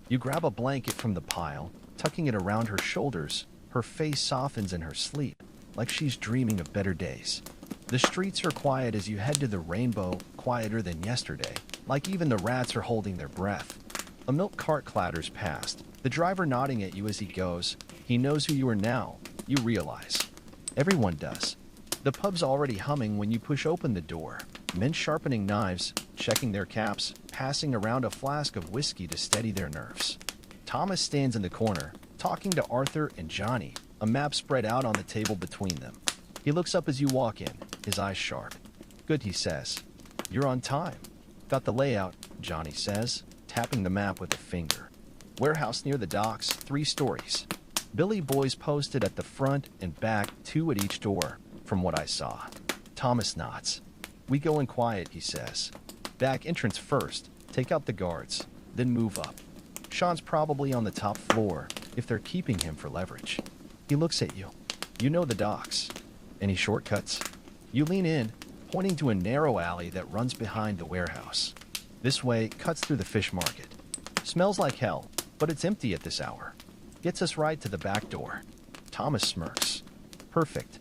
You grab a blanket from the pile, tucking it around her shoulders. Her face softens in her sleep, like she's dreaming of better days. The streets are quiet as you head to the Rainbow, quieter than yesterday, like even the rats are holding their breath. A milk cart clatters past, the driver nodding at you as he goes. He knows who you are now, you realize. Everyone does. The pub's already humming when you push open the door. Men sharpening knives, checking their caps, passing around a flask of whiskey to steady their nerves. Thomas stands in the corner, talking to Arthur and Johnny, a map spread out on the table between them. He looks up as you walk in, his eyes sharp. Good, he says. You're on time. Got the layout, Johnny says, tapping the map with a finger. Warehouse near the docks, 3 stories. Billy Boys posted at the front and back, 2 at each door, from what I saw. Thomas nods. We go in quiet, he says. Back entrance first, take out the guards, then move up. Sean's probably on the top floor, if they're keeping him for leverage. He looks at you. You know the docks. Any shortcuts? You lean in, pointing to a narrow alley that runs behind the warehouse. This way cuts through the fish market. Smells like hell, but it's empty at this hour. Gets us right to the back door. Thomas smirks. Perfect.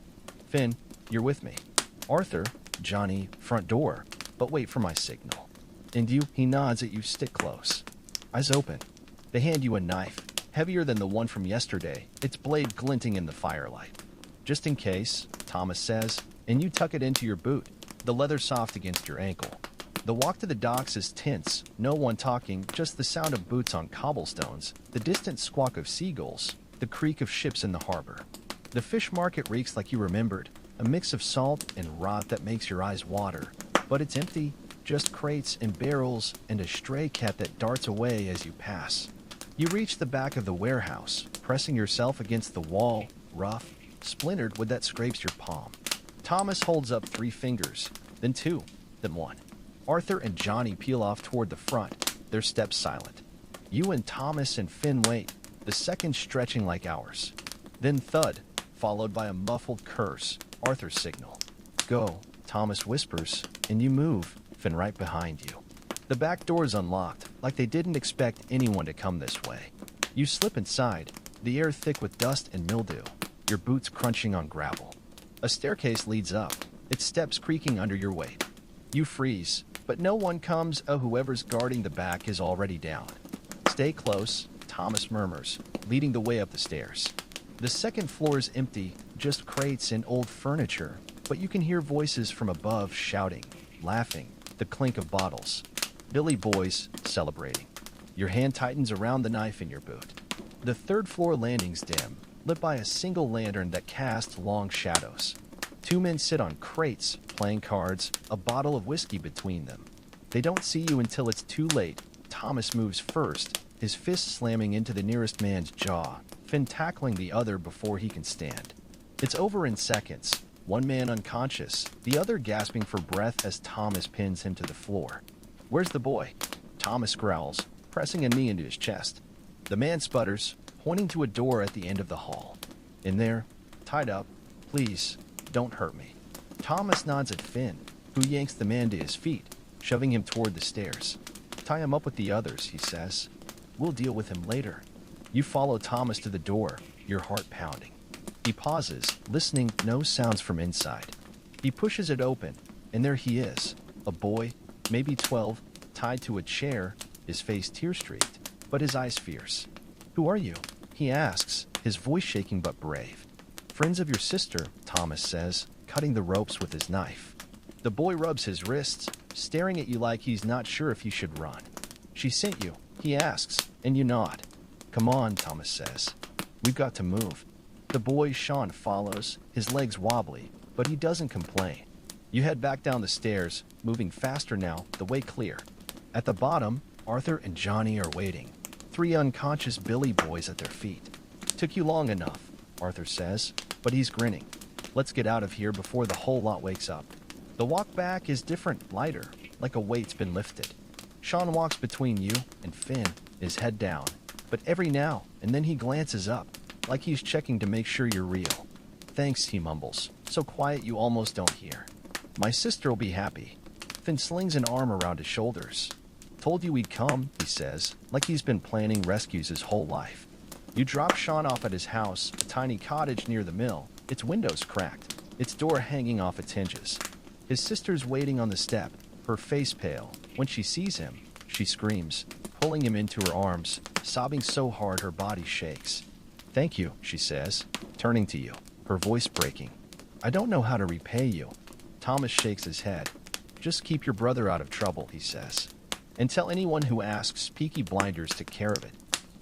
Finn, you're with me. Arthur, Johnny, front door, but wait for my signal. And you, he nods at you, stick close. Eyes open. They hand you a knife, heavier than the one from yesterday, its blade glinting in the firelight. Just in case, Thomas says, and you tuck it into your boot, the leather soft against your ankle. The walk to the docks is tense, no one talking, just the sound of boots on cobblestones, the distant squawk of seagulls, the creak of ships in the harbor. The fish market reeks like you remembered, a mix of salt and rot that makes your eyes water. But it's empty, just crates and barrels and a stray cat that darts away as you pass. You reach the back of the warehouse, pressing yourself against the wall, rough, splintered wood that scrapes your palm. Thomas holds up 3 fingers, then 2, then 1. Arthur and Johnny peel off toward the front, their steps silent. You and Thomas and Finn wait, the seconds stretching like hours. Then thud, followed by a muffled curse, Arthur's signal. Go, Thomas whispers, and you move, Finn right behind you. The back door is unlocked, like they didn't expect anyone to come this way. You slip inside, the air thick with dust and mildew, your boots crunching on gravel. A staircase leads up, its steps creaking under your weight. You freeze, but no one comes. Whoever's guarding the back is already down. Stay close, Thomas murmurs, leading the way up the stairs. The second floor is empty, just crates and old furniture, but you can hear voices from above shouting, laughing, the clink of bottles. Billy boys celebrating. Your hand tightens around the knife in your boot. The third floor landing's dim, lit by a single lantern that casts long shadows. 2 men sit on crates, playing cards, a bottle of whiskey between them. They don't see you until it's too late. Thomas moves first, his fist slamming into the nearest man's jaw, Finn tackling the other before he can stand. It's over in seconds. 1 man unconscious, the other gasping for breath as Thomas pins him to the floor. Where's the boy? Thomas growls, pressing a knee into his chest. The man sputters, pointing to a door at the end of the hall. In there, tied up, please, don't hurt me. Thomas nods at Finn, who yanks the man to his feet, shoving him toward the stairs. Tie him up with the others, he says. We'll deal with him later. You follow Thomas to the door, your heart pounding. He pauses, listening, no sounds from inside. He pushes it open, and there he is, a boy, maybe 12, tied to a chair, his face tear-streaked, but his eyes fierce. Who are you? He asks, his voice shaking but brave. Friends of your sister, Thomas says, cutting the ropes with his knife. The boy rubs his wrists, staring at you like he's not sure if he should run. She sent you, he asks, and you nod. Come on, Thomas says. We've got to move. The boy, Sean, follows, his legs wobbly, but he doesn't complain. You head back down the stairs, moving faster now, the way clear. At the bottom, Arthur and Johnny are waiting, 3 unconscious Billy boys at their feet. Took you long enough, Arthur says, but he's grinning. Let's get out of here before the whole lot wakes up. The walk back is different, lighter, like a weight's been lifted. Sean walks between you and Finn, his head down, but every now and then he glances up, like he's checking to make sure you're real. Thanks, he mumbles, so quiet you almost don't hear. My sister'll be happy. Finn slings an arm around his shoulders. Told you we'd come, he says, like he's been planning rescues his whole life. You drop Sean off at his house, a tiny cottage near the mill, its windows cracked, its door hanging off its hinges. His sister's waiting on the step, her face pale. When she sees him, she screams, pulling him into her arms, sobbing so hard her body shakes. Thank you, she says, turning to you, her voice breaking. I don't know how to repay you. Thomas shakes his head. Just keep your brother out of trouble, he says. And tell anyone who asks Peaky Blinders took care of it.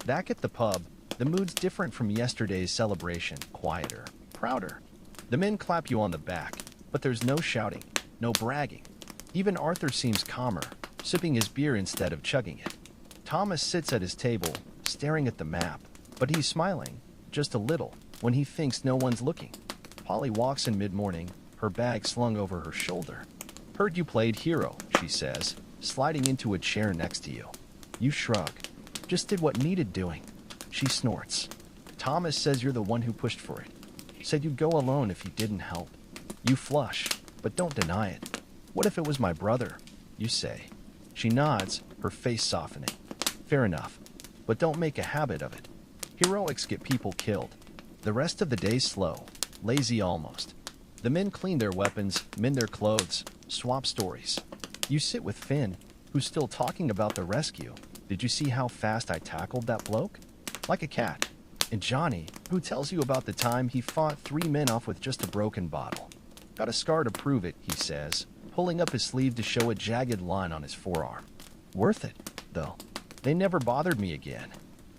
Back at the pub, the mood's different from yesterday's celebration, quieter, prouder. The men clap you on the back, but there's no shouting, no bragging. Even Arthur seems calmer, sipping his beer instead of chugging it. Thomas sits at his table, staring at the map, but he's smiling, just a little, when he thinks no one's looking. Polly walks in mid-morning, her bag slung over her shoulder. Heard you played hero, she says, sliding into a chair next to you. You shrug. Just did what needed doing. She snorts. Thomas says you're the one who pushed for it. Said you'd go alone if you didn't help. You flush, but don't deny it. What if it was my brother? You say. She nods, her face softening. Fair enough, but don't make a habit of it. Heroics get people killed. The rest of the day's slow, lazy almost. The men clean their weapons, mend their clothes, swap stories. You sit with Finn, who's still talking about the rescue. Did you see how fast I tackled that bloke? Like a cat. And Johnny, who tells you about the time he fought 3 men off with just a broken bottle. Got a scar to prove it, he says, pulling up his sleeve to show a jagged line on his forearm. Worth it, though. They never bothered me again.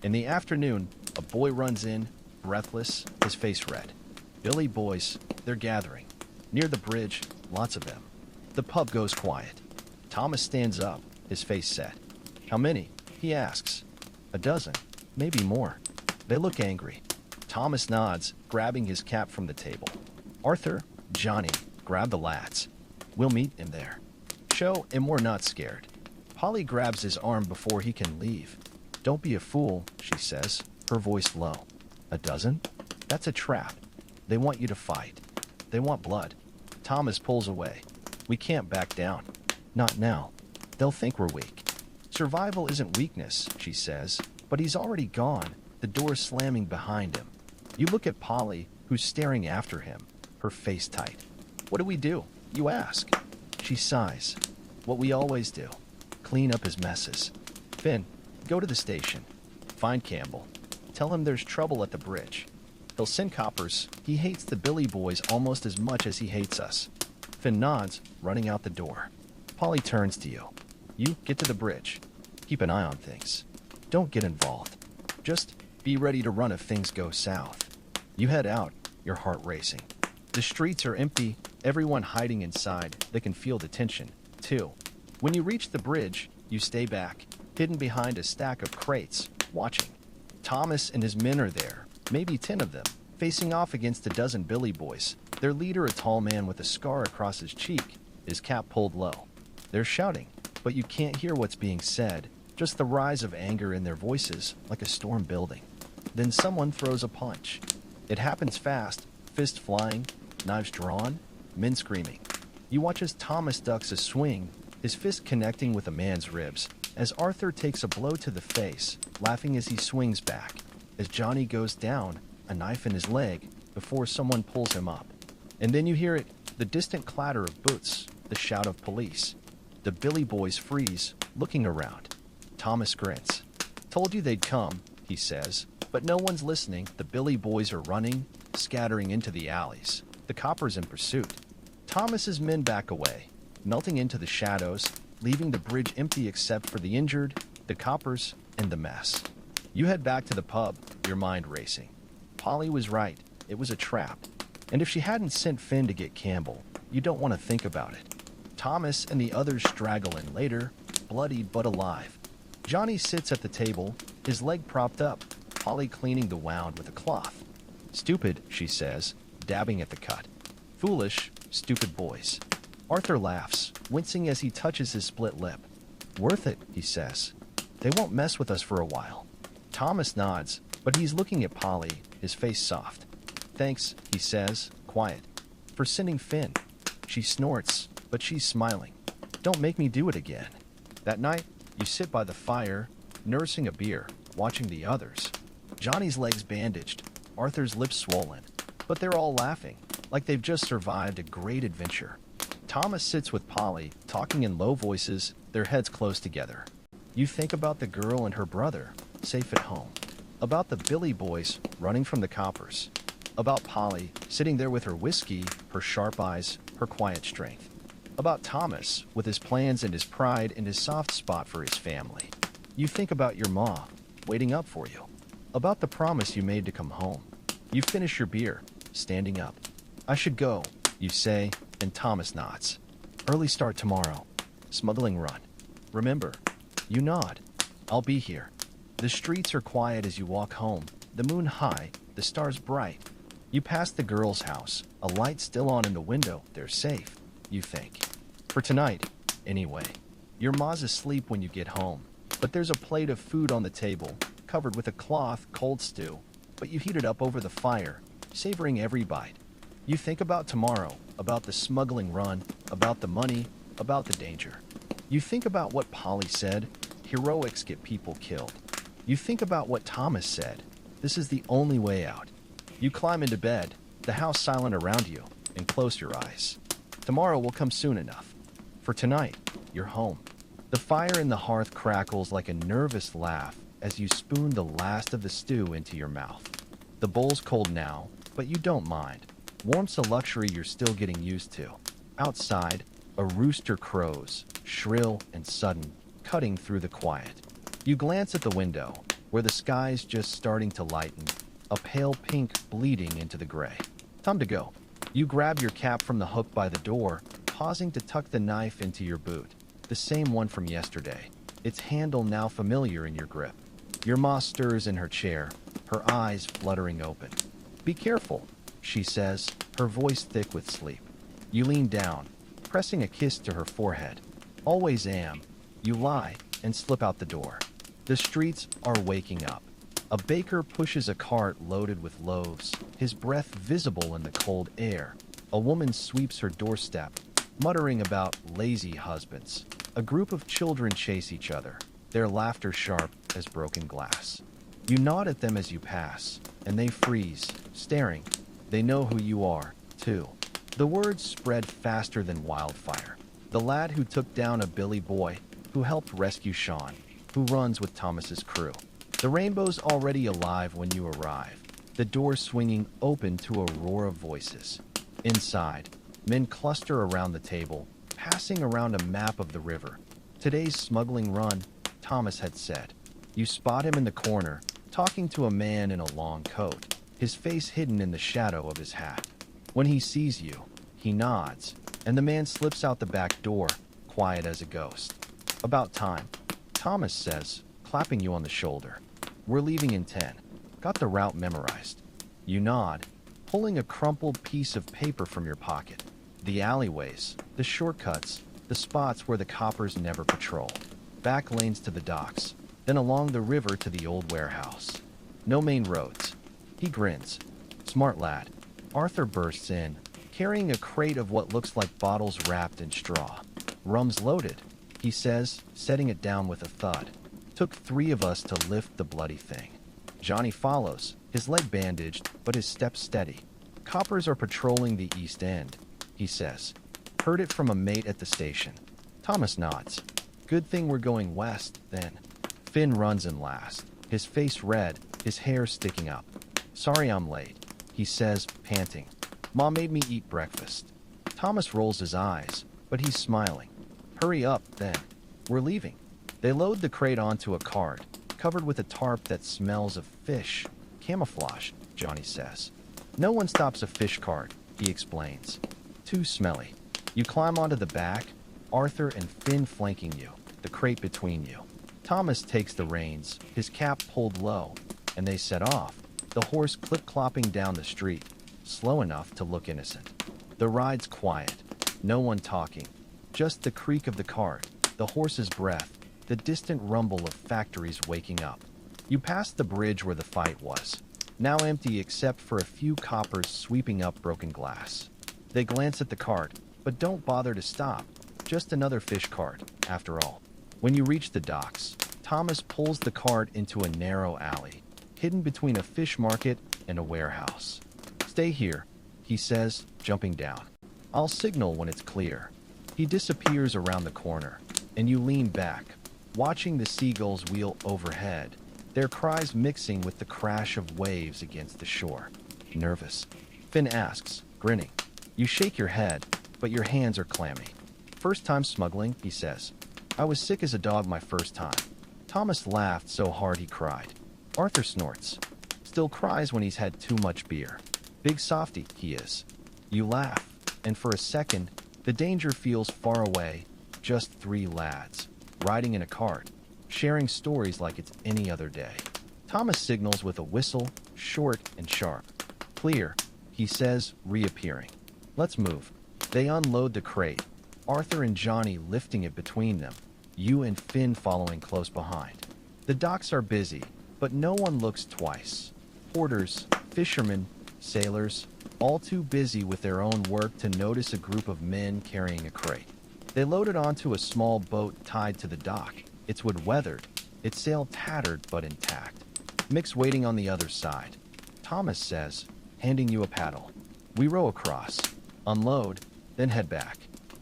In the afternoon, a boy runs in, breathless, his face red. Billy boys, they're gathering. Near the bridge, lots of them. The pub goes quiet. Thomas stands up, his face set. How many? He asks. A dozen, maybe more. They look angry. Thomas nods, grabbing his cap from the table. Arthur, Johnny, grab the lads. We'll meet him there. Show him we're not scared. Polly grabs his arm before he can leave. Don't be a fool, she says, her voice low. A dozen? That's a trap. They want you to fight. They want blood. Thomas pulls away. We can't back down. Not now. They'll think we're weak. Survival isn't weakness, she says, but he's already gone, the door slamming behind him. You look at Polly, who's staring after him, her face tight. What do we do? You ask. She sighs. What we always do. Clean up his messes. Finn, go to the station. Find Campbell. Tell him there's trouble at the bridge. He'll send coppers. He hates the Billy boys almost as much as he hates us. Finn nods, running out the door. Polly turns to you. You get to the bridge. Keep an eye on things. Don't get involved. Just be ready to run if things go south. You head out, your heart racing. The streets are empty, everyone hiding inside. They can feel the tension, too. When you reach the bridge, you stay back, hidden behind a stack of crates, watching. Thomas and his men are there, maybe 10 of them, facing off against a dozen Billy boys. Their leader, a tall man with a scar across his cheek, his cap pulled low. They're shouting, but you can't hear what's being said, just the rise of anger in their voices, like a storm building. Then someone throws a punch. It happens fast, fist flying, knives drawn, men screaming. You watch as Thomas ducks a swing, his fist connecting with a man's ribs, as Arthur takes a blow to the face, laughing as he swings back. As Johnny goes down, a knife in his leg, before someone pulls him up. And then you hear it, the distant clatter of boots, the shout of police. The Billy boys freeze, looking around. Thomas grins. Told you they'd come, he says, but no one's listening. The Billy boys are running, scattering into the alleys. The coppers in pursuit. Thomas's men back away, melting into the shadows, leaving the bridge empty except for the injured, the coppers, and the mess. You head back to the pub, your mind racing. Polly was right. It was a trap. And if she hadn't sent Finn to get Campbell, you don't want to think about it. Thomas and the others straggle in later, bloodied but alive. Johnny sits at the table, his leg propped up, Polly cleaning the wound with a cloth. Stupid, she says, dabbing at the cut. Foolish, stupid boys. Arthur laughs, wincing as he touches his split lip. Worth it, he says. They won't mess with us for a while. Thomas nods, but he's looking at Polly, his face soft. Thanks, he says, quiet. For sending Finn. She snorts, but she's smiling. Don't make me do it again. That night, you sit by the fire, nursing a beer, watching the others. Johnny's legs bandaged, Arthur's lips swollen, but they're all laughing, like they've just survived a great adventure. Thomas sits with Polly, talking in low voices, their heads close together. You think about the girl and her brother, safe at home. About the Billy boys running from the coppers. About Polly, sitting there with her whiskey, her sharp eyes, her quiet strength. About Thomas, with his plans and his pride and his soft spot for his family. You think about your ma, waiting up for you. About the promise you made to come home. You finish your beer, standing up. I should go, you say, and Thomas nods. Early start tomorrow. Smuggling run. Remember, you nod. I'll be here. The streets are quiet as you walk home, the moon high, the stars bright. You pass the girl's house, a light still on in the window. They're safe, you think. For tonight, anyway. Your ma's asleep when you get home, but there's a plate of food on the table, covered with a cloth cold stew, but you heat it up over the fire, savoring every bite. You think about tomorrow, about the smuggling run, about the money, about the danger. You think about what Polly said, heroics get people killed. You think about what Thomas said, this is the only way out. You climb into bed, the house silent around you, and close your eyes. Tomorrow will come soon enough. For tonight, you're home. The fire in the hearth crackles like a nervous laugh as you spoon the last of the stew into your mouth. The bowl's cold now, but you don't mind. Warmth's a luxury you're still getting used to. Outside, a rooster crows, shrill and sudden, cutting through the quiet. You glance at the window, where the sky's just starting to lighten, a pale pink bleeding into the gray. Time to go. You grab your cap from the hook by the door, pausing to tuck the knife into your boot. The same one from yesterday. Its handle now familiar in your grip. Your ma stirs in her chair, her eyes fluttering open. Be careful, she says, her voice thick with sleep. You lean down, pressing a kiss to her forehead. Always am. You lie and slip out the door. The streets are waking up. A baker pushes a cart loaded with loaves, his breath visible in the cold air. A woman sweeps her doorstep, muttering about lazy husbands. A group of children chase each other, their laughter sharp as broken glass. You nod at them as you pass, and they freeze, staring. They know who you are, too. The words spread faster than wildfire. The lad who took down a Billy boy, who helped rescue Sean, who runs with Thomas's crew. The rainbow's already alive when you arrive, the door swinging open to a roar of voices. Inside, men cluster around the table, passing around a map of the river. Today's smuggling run, Thomas had said. You spot him in the corner, talking to a man in a long coat, his face hidden in the shadow of his hat. When he sees you, he nods, and the man slips out the back door, quiet as a ghost. About time, Thomas says, clapping you on the shoulder. We're leaving in 10. Got the route memorized. You nod, pulling a crumpled piece of paper from your pocket. The alleyways, the shortcuts, the spots where the coppers never patrol. Back lanes to the docks, then along the river to the old warehouse. No main roads. He grins. Smart lad. Arthur bursts in, carrying a crate of what looks like bottles wrapped in straw. Rum's loaded, he says, setting it down with a thud. Took 3 of us to lift the bloody thing. Johnny follows, his leg bandaged, but his step steady. Coppers are patrolling the East End, he says. Heard it from a mate at the station. Thomas nods. Good thing we're going west, then. Finn runs in last, his face red, his hair sticking up. Sorry I'm late, he says, panting. Mom made me eat breakfast. Thomas rolls his eyes, but he's smiling. Hurry up, then. We're leaving. They load the crate onto a cart, covered with a tarp that smells of fish. Camouflage, Johnny says. No one stops a fish cart, he explains. Too smelly. You climb onto the back, Arthur and Finn flanking you, the crate between you. Thomas takes the reins, his cap pulled low, and they set off, the horse clip-clopping down the street, slow enough to look innocent. The ride's quiet, no one talking, just the creak of the cart, the horse's breath, the distant rumble of factories waking up. You pass the bridge where the fight was, now empty except for a few coppers sweeping up broken glass. They glance at the cart, but don't bother to stop. Just another fish cart, after all. When you reach the docks, Thomas pulls the cart into a narrow alley, hidden between a fish market and a warehouse. Stay here, he says, jumping down. I'll signal when it's clear. He disappears around the corner, and you lean back, watching the seagulls wheel overhead, their cries mixing with the crash of waves against the shore. Nervous? Finn asks, grinning. You shake your head, but your hands are clammy. First time smuggling, he says. I was sick as a dog my first time. Thomas laughed so hard he cried. Arthur snorts. Still cries when he's had too much beer. Big softy, he is. You laugh, and for a second, the danger feels far away. Just 3 lads, riding in a cart, sharing stories like it's any other day. Thomas signals with a whistle, short and sharp. Clear, he says, reappearing. Let's move. They unload the crate, Arthur and Johnny lifting it between them, you and Finn following close behind. The docks are busy, but no one looks twice. Porters, fishermen, sailors, all too busy with their own work to notice a group of men carrying a crate. They load it onto a small boat tied to the dock. It's wood-weathered, its sail tattered but intact. Mick's waiting on the other side. Thomas says, handing you a paddle. We row across, unload, then head back.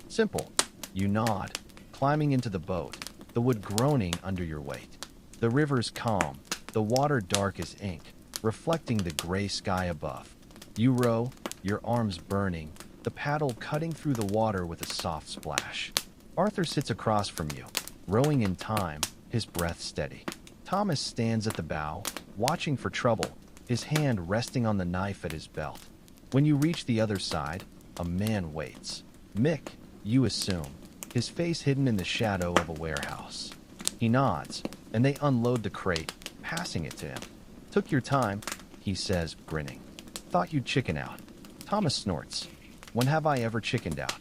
Simple. You nod, climbing into the boat, the wood groaning under your weight. The river's calm, the water dark as ink, reflecting the gray sky above. You row, your arms burning, the paddle cutting through the water with a soft splash. Arthur sits across from you, rowing in time, his breath steady. Thomas stands at the bow, watching for trouble, his hand resting on the knife at his belt. When you reach the other side, a man waits. Mick, you assume, his face hidden in the shadow of a warehouse. He nods, and they unload the crate, passing it to him. Took your time, he says, grinning. Thought you'd chicken out. Thomas snorts. When have I ever chickened out?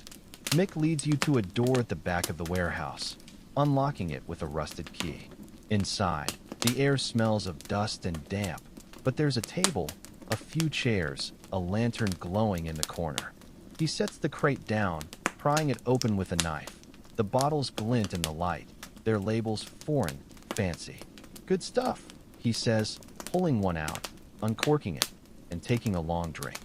Mick leads you to a door at the back of the warehouse, unlocking it with a rusted key. Inside, the air smells of dust and damp, but there's a table, a few chairs, a lantern glowing in the corner. He sets the crate down, prying it open with a knife. The bottles glint in the light, their labels foreign, fancy. Good stuff, he says, pulling one out, uncorking it, and taking a long drink.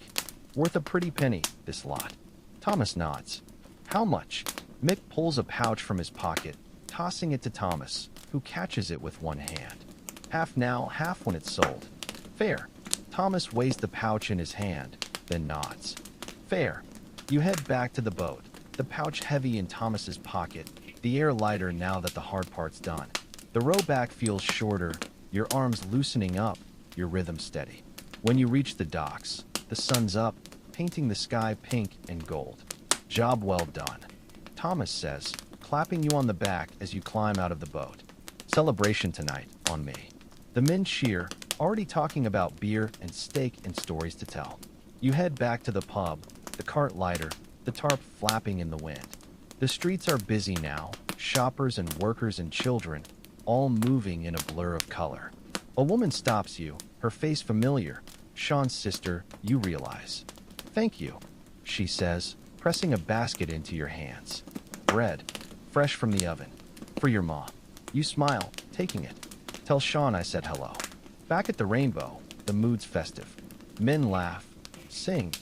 Worth a pretty penny, this lot. Thomas nods. How much? Mick pulls a pouch from his pocket, tossing it to Thomas, who catches it with one hand. Half now, half when it's sold. Fair. Thomas weighs the pouch in his hand, then nods. Fair. You head back to the boat, the pouch heavy in Thomas's pocket, the air lighter now that the hard part's done. The row back feels shorter, your arms loosening up, your rhythm steady. When you reach the docks, the sun's up, painting the sky pink and gold. Job well done, Thomas says, clapping you on the back as you climb out of the boat. Celebration tonight, on me. The men cheer, already talking about beer and steak and stories to tell. You head back to the pub, the cart lighter, the tarp flapping in the wind. The streets are busy now, shoppers and workers and children, all moving in a blur of color. A woman stops you, her face familiar. Sean's sister, you realize. Thank you, she says, pressing a basket into your hands. Bread, fresh from the oven. For your ma. You smile, taking it. Tell Sean I said hello. Back at the Rainbow, the mood's festive. Men laugh, sing,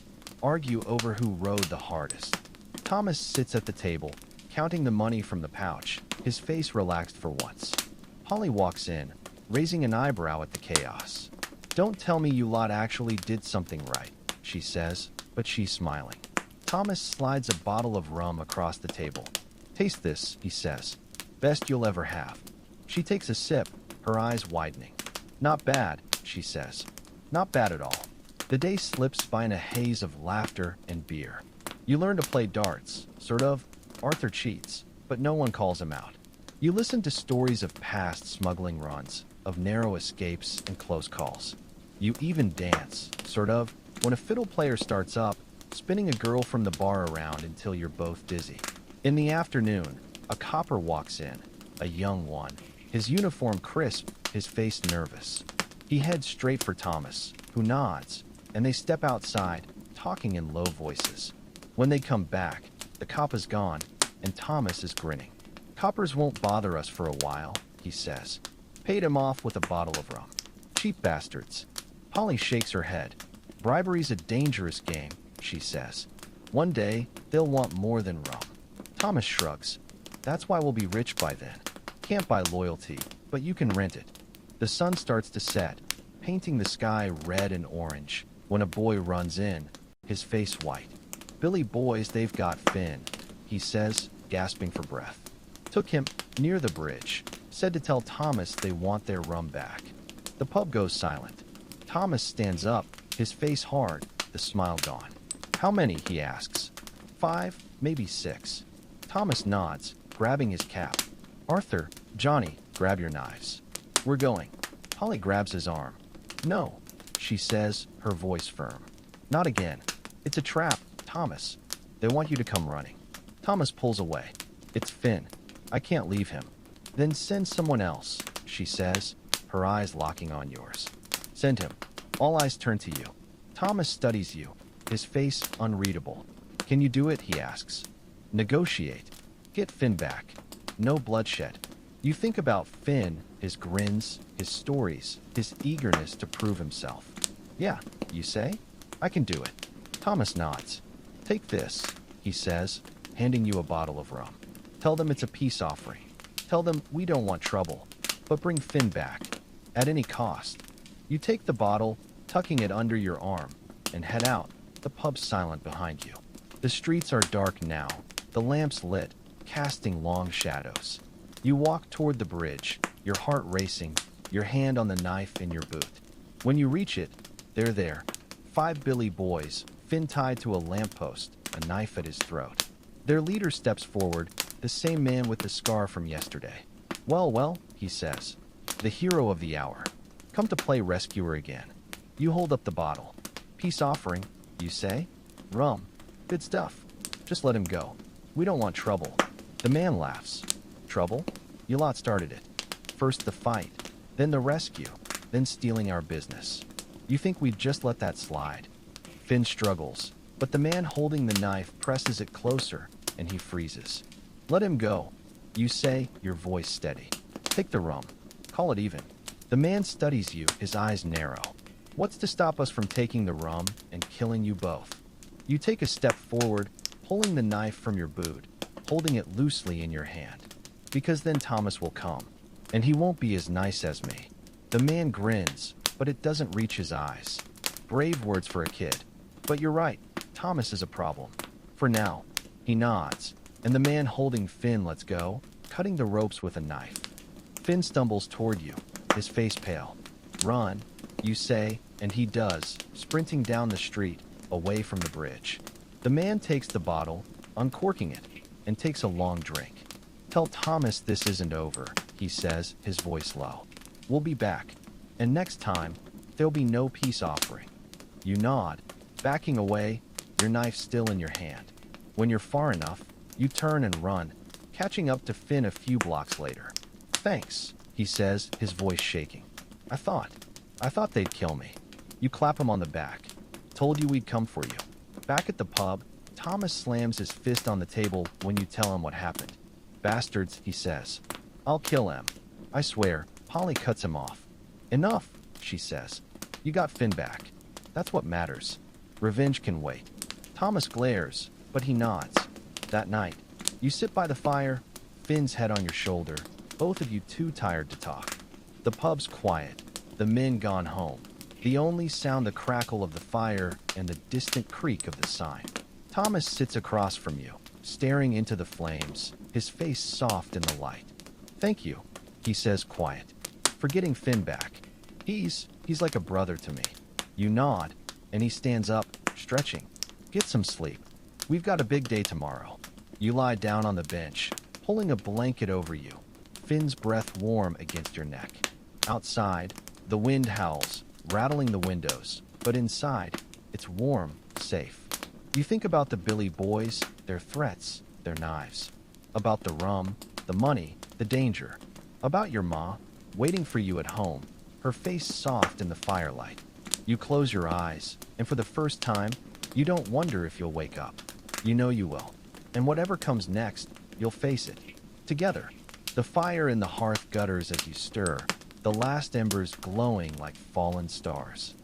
argue over who rode the hardest. Thomas sits at the table, counting the money from the pouch, his face relaxed for once. Polly walks in, raising an eyebrow at the chaos. Don't tell me you lot actually did something right, she says, but she's smiling. Thomas slides a bottle of rum across the table. Taste this, he says. Best you'll ever have. She takes a sip, her eyes widening. Not bad, she says. Not bad at all. The day slips by in a haze of laughter and beer. You learn to play darts, sort of. Arthur cheats, but no one calls him out. You listen to stories of past smuggling runs, of narrow escapes and close calls. You even dance, sort of, when a fiddle player starts up, spinning a girl from the bar around until you're both dizzy. In the afternoon, a copper walks in, a young one, his uniform crisp, his face nervous. He heads straight for Thomas, who nods, and they step outside, talking in low voices. When they come back, the cop is gone, and Thomas is grinning. Coppers won't bother us for a while, he says. Paid him off with a bottle of rum. Cheap bastards. Polly shakes her head. Bribery's a dangerous game, she says. One day, they'll want more than rum. Thomas shrugs. That's why we'll be rich by then. Can't buy loyalty, but you can rent it. The sun starts to set, painting the sky red and orange, when a boy runs in, his face white. Billy boys, they've got Finn, he says, gasping for breath. Took him near the bridge, said to tell Thomas they want their rum back. The pub goes silent. Thomas stands up, his face hard, the smile gone. How many, he asks. 5, maybe 6. Thomas nods, grabbing his cap. Arthur, Johnny, grab your knives. We're going. Polly grabs his arm. No, she says, her voice firm. Not again. It's a trap, Thomas. They want you to come running. Thomas pulls away. It's Finn. I can't leave him. Then send someone else, she says, her eyes locking on yours. Send him. All eyes turn to you. Thomas studies you, his face unreadable. Can you do it, he asks. Negotiate. Get Finn back. No bloodshed. You think about Finn, his grins, his stories, his eagerness to prove himself. Yeah, you say? I can do it. Thomas nods. Take this, he says, handing you a bottle of rum. Tell them it's a peace offering. Tell them we don't want trouble, but bring Finn back, at any cost. You take the bottle, tucking it under your arm, and head out, the pub silent behind you. The streets are dark now, the lamps lit, casting long shadows. You walk toward the bridge, your heart racing, your hand on the knife in your boot. When you reach it, they're there. 5 Billy boys, Finn tied to a lamppost, a knife at his throat. Their leader steps forward, the same man with the scar from yesterday. Well, well, he says. The hero of the hour. Come to play rescuer again. You hold up the bottle. Peace offering, you say? Rum. Good stuff. Just let him go. We don't want trouble. The man laughs. Trouble? You lot started it. First the fight, then the rescue, then stealing our business. You think we'd just let that slide? Finn struggles, but the man holding the knife presses it closer, and he freezes. Let him go. You say, your voice steady. Take the rum. Call it even. The man studies you, his eyes narrow. What's to stop us from taking the rum and killing you both? You take a step forward, pulling the knife from your boot, holding it loosely in your hand. Because then Thomas will come, and he won't be as nice as me. The man grins, but it doesn't reach his eyes. Brave words for a kid. But you're right, Thomas is a problem. For now. He nods, and the man holding Finn lets go, cutting the ropes with a knife. Finn stumbles toward you, his face pale. Run, you say, and he does, sprinting down the street, away from the bridge. The man takes the bottle, uncorking it, and takes a long drink. Tell Thomas this isn't over, he says, his voice low. We'll be back, and next time, there'll be no peace offering. You nod, backing away, your knife still in your hand. When you're far enough, you turn and run, catching up to Finn a few blocks later. Thanks, he says, his voice shaking. I thought they'd kill me. You clap him on the back. Told you we'd come for you. Back at the pub, Thomas slams his fist on the table when you tell him what happened. Bastards, he says. I'll kill him. I swear. Polly cuts him off. Enough, she says. You got Finn back. That's what matters. Revenge can wait. Thomas glares, but he nods. That night, you sit by the fire, Finn's head on your shoulder, both of you too tired to talk. The pub's quiet, the men gone home. The only sound the crackle of the fire and the distant creak of the sign. Thomas sits across from you, staring into the flames, his face soft in the light. Thank you, he says quiet, for getting Finn back. He's like a brother to me. You nod, and he stands up, stretching. Get some sleep. We've got a big day tomorrow. You lie down on the bench, pulling a blanket over you, Finn's breath warm against your neck. Outside, the wind howls, rattling the windows, but inside, it's warm, safe. You think about the Billy boys, their threats, their knives. About the rum, the money, the danger. About your ma, waiting for you at home, her face soft in the firelight. You close your eyes, and for the first time, you don't wonder if you'll wake up. You know you will. And whatever comes next, you'll face it. Together. The fire in the hearth gutters as you stir, the last embers glowing like fallen stars.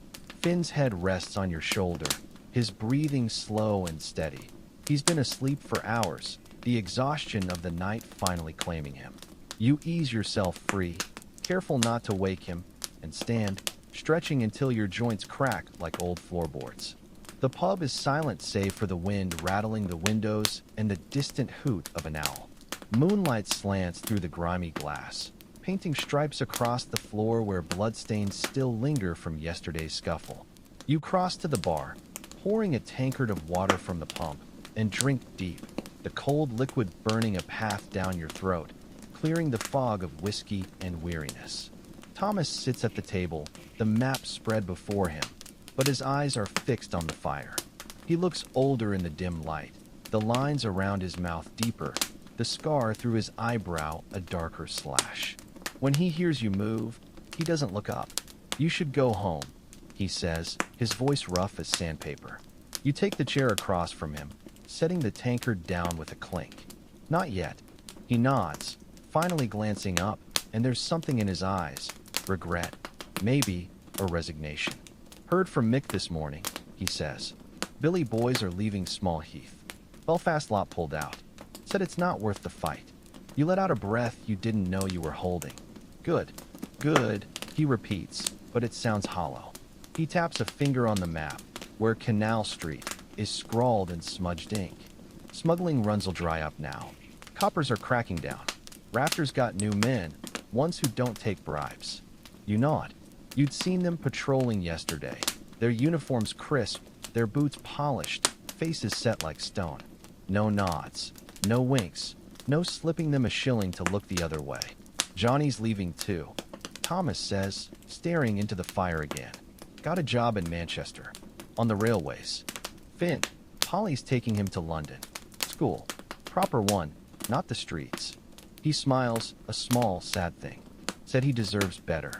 Finn's head rests on your shoulder, his breathing slow and steady. He's been asleep for hours, the exhaustion of the night finally claiming him. You ease yourself free, careful not to wake him, and stand, stretching until your joints crack like old floorboards. The pub is silent save for the wind rattling the windows and the distant hoot of an owl. Moonlight slants through the grimy glass, painting stripes across the floor where bloodstains still linger from yesterday's scuffle. You cross to the bar, pouring a tankard of water from the pump, and drink deep, the cold liquid burning a path down your throat, clearing the fog of whiskey and weariness. Thomas sits at the table, the map spread before him, but his eyes are fixed on the fire. He looks older in the dim light, the lines around his mouth deeper, the scar through his eyebrow a darker slash. When he hears you move, he doesn't look up. You should go home, he says, his voice rough as sandpaper. You take the chair across from him, setting the tankard down with a clink. Not yet. He nods, finally glancing up, and there's something in his eyes. Regret, maybe, or resignation. Heard from Mick this morning, he says. Billy boys are leaving Small Heath. Belfast lot pulled out. Said it's not worth the fight. You let out a breath you didn't know you were holding. Good, he repeats, but it sounds hollow. He taps a finger on the map, where Canal Street is scrawled in smudged ink. Smuggling runs'll dry up now. Coppers are cracking down. Rafters got new men, ones who don't take bribes. You nod. You'd seen them patrolling yesterday, their uniforms crisp, their boots polished, faces set like stone. No nods, no winks, no slipping them a shilling to look the other way. Johnny's leaving too, Thomas says, staring into the fire again. Got a job in Manchester. On the railways. Finn, Polly's taking him to London. School. Proper one, not the streets. He smiles, a small, sad thing. Said he deserves better.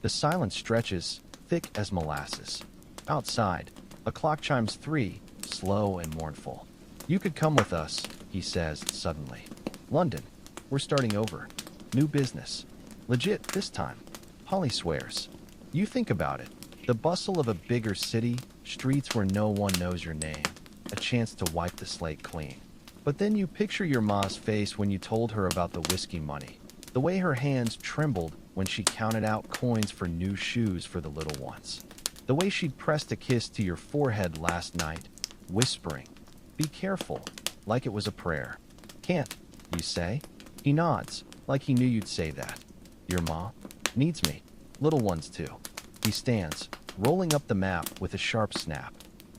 The silence stretches, thick as molasses. Outside, a clock chimes 3, slow and mournful. You could come with us, he says suddenly. London. We're starting over. New business. Legit this time. Polly swears. You think about it. The bustle of a bigger city, streets where no one knows your name, a chance to wipe the slate clean. But then you picture your ma's face when you told her about the whiskey money, the way her hands trembled when she counted out coins for new shoes for the little ones, the way she'd pressed a kiss to your forehead last night, whispering, "Be careful," like it was a prayer. Can't, you say? He nods, like he knew you'd say that. Your ma needs me. Little ones too. He stands, rolling up the map with a sharp snap.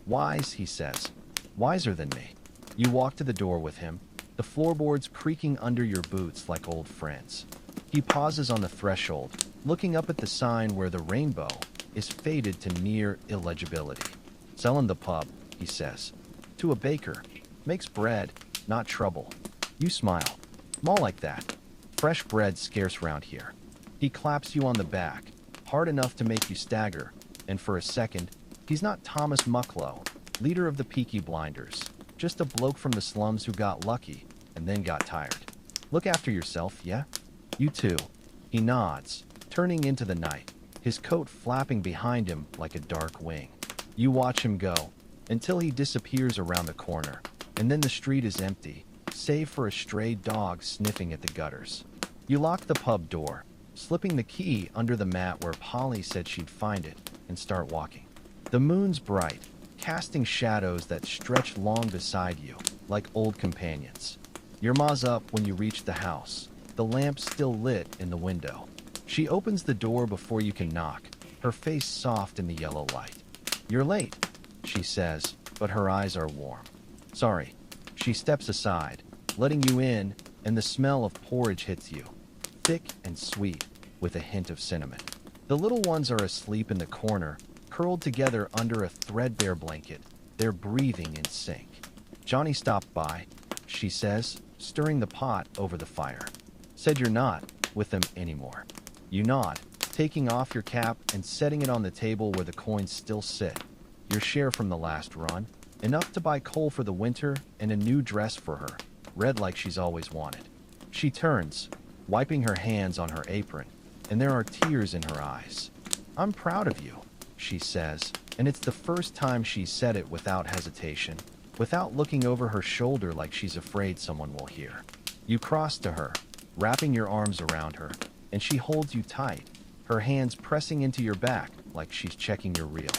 Wise, he says. Wiser than me. You walk to the door with him, the floorboards creaking under your boots like old friends. He pauses on the threshold, looking up at the sign where the rainbow is faded to near illegibility. Selling the pub, he says. To a baker. Makes bread, not trouble. You smile. More like that. Fresh bread's scarce round here. He claps you on the back, hard enough to make you stagger, and for a second, he's not Thomas Mucklow, leader of the Peaky Blinders, just a bloke from the slums who got lucky and then got tired. Look after yourself, yeah? You too. He nods, turning into the night, his coat flapping behind him like a dark wing. You watch him go, until he disappears around the corner, and then the street is empty, save for a stray dog sniffing at the gutters. You lock the pub door, slipping the key under the mat where Polly said she'd find it, and start walking. The moon's bright, casting shadows that stretch long beside you, like old companions. Your ma's up when you reach the house, the lamp still lit in the window. She opens the door before you can knock, her face soft in the yellow light. You're late, she says, but her eyes are warm. Sorry. She steps aside, letting you in, and the smell of porridge hits you. Thick and sweet, with a hint of cinnamon. The little ones are asleep in the corner, curled together under a threadbare blanket, their breathing in sync. Johnny stopped by, she says, stirring the pot over the fire. Said you're not with them anymore. You nod, taking off your cap and setting it on the table where the coins still sit. Your share from the last run, enough to buy coal for the winter and a new dress for her, red like she's always wanted. She turns, wiping her hands on her apron, and there are tears in her eyes. I'm proud of you, she says, and it's the first time she's said it without hesitation, without looking over her shoulder like she's afraid someone will hear. You cross to her, wrapping your arms around her, and she holds you tight, her hands pressing into your back like she's checking your reel.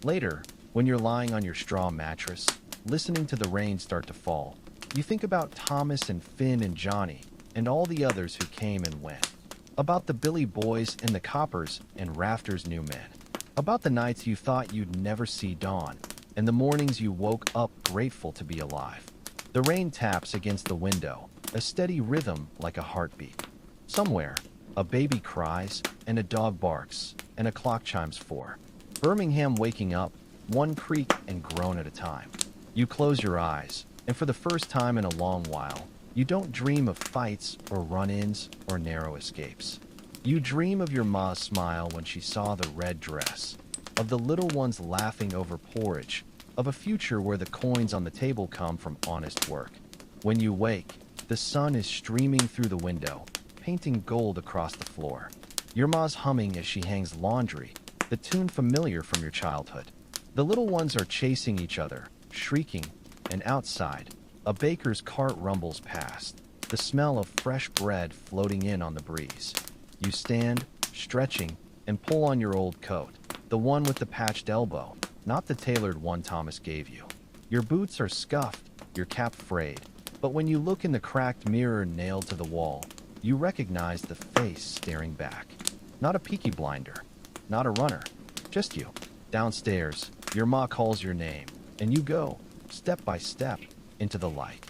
Later, when you're lying on your straw mattress, listening to the rain start to fall, you think about Thomas and Finn and Johnny, and all the others who came and went. About the Billy Boys and the Coppers and Rafters' new men. About the nights you thought you'd never see dawn, and the mornings you woke up grateful to be alive. The rain taps against the window, a steady rhythm like a heartbeat. Somewhere, a baby cries, and a dog barks, and a clock chimes 4. Birmingham waking up, one creak and groan at a time. You close your eyes, and for the first time in a long while, you don't dream of fights or run-ins or narrow escapes. You dream of your ma's smile when she saw the red dress, of the little ones laughing over porridge, of a future where the coins on the table come from honest work. When you wake, the sun is streaming through the window, painting gold across the floor. Your ma's humming as she hangs laundry, the tune familiar from your childhood. The little ones are chasing each other, shrieking, and outside, a baker's cart rumbles past, the smell of fresh bread floating in on the breeze. You stand, stretching, and pull on your old coat, the one with the patched elbow, not the tailored one Thomas gave you. Your boots are scuffed, your cap frayed, but when you look in the cracked mirror nailed to the wall, you recognize the face staring back. Not a Peaky Blinder, not a runner, just you. Downstairs, your ma calls your name, and you go, step by step, into the light.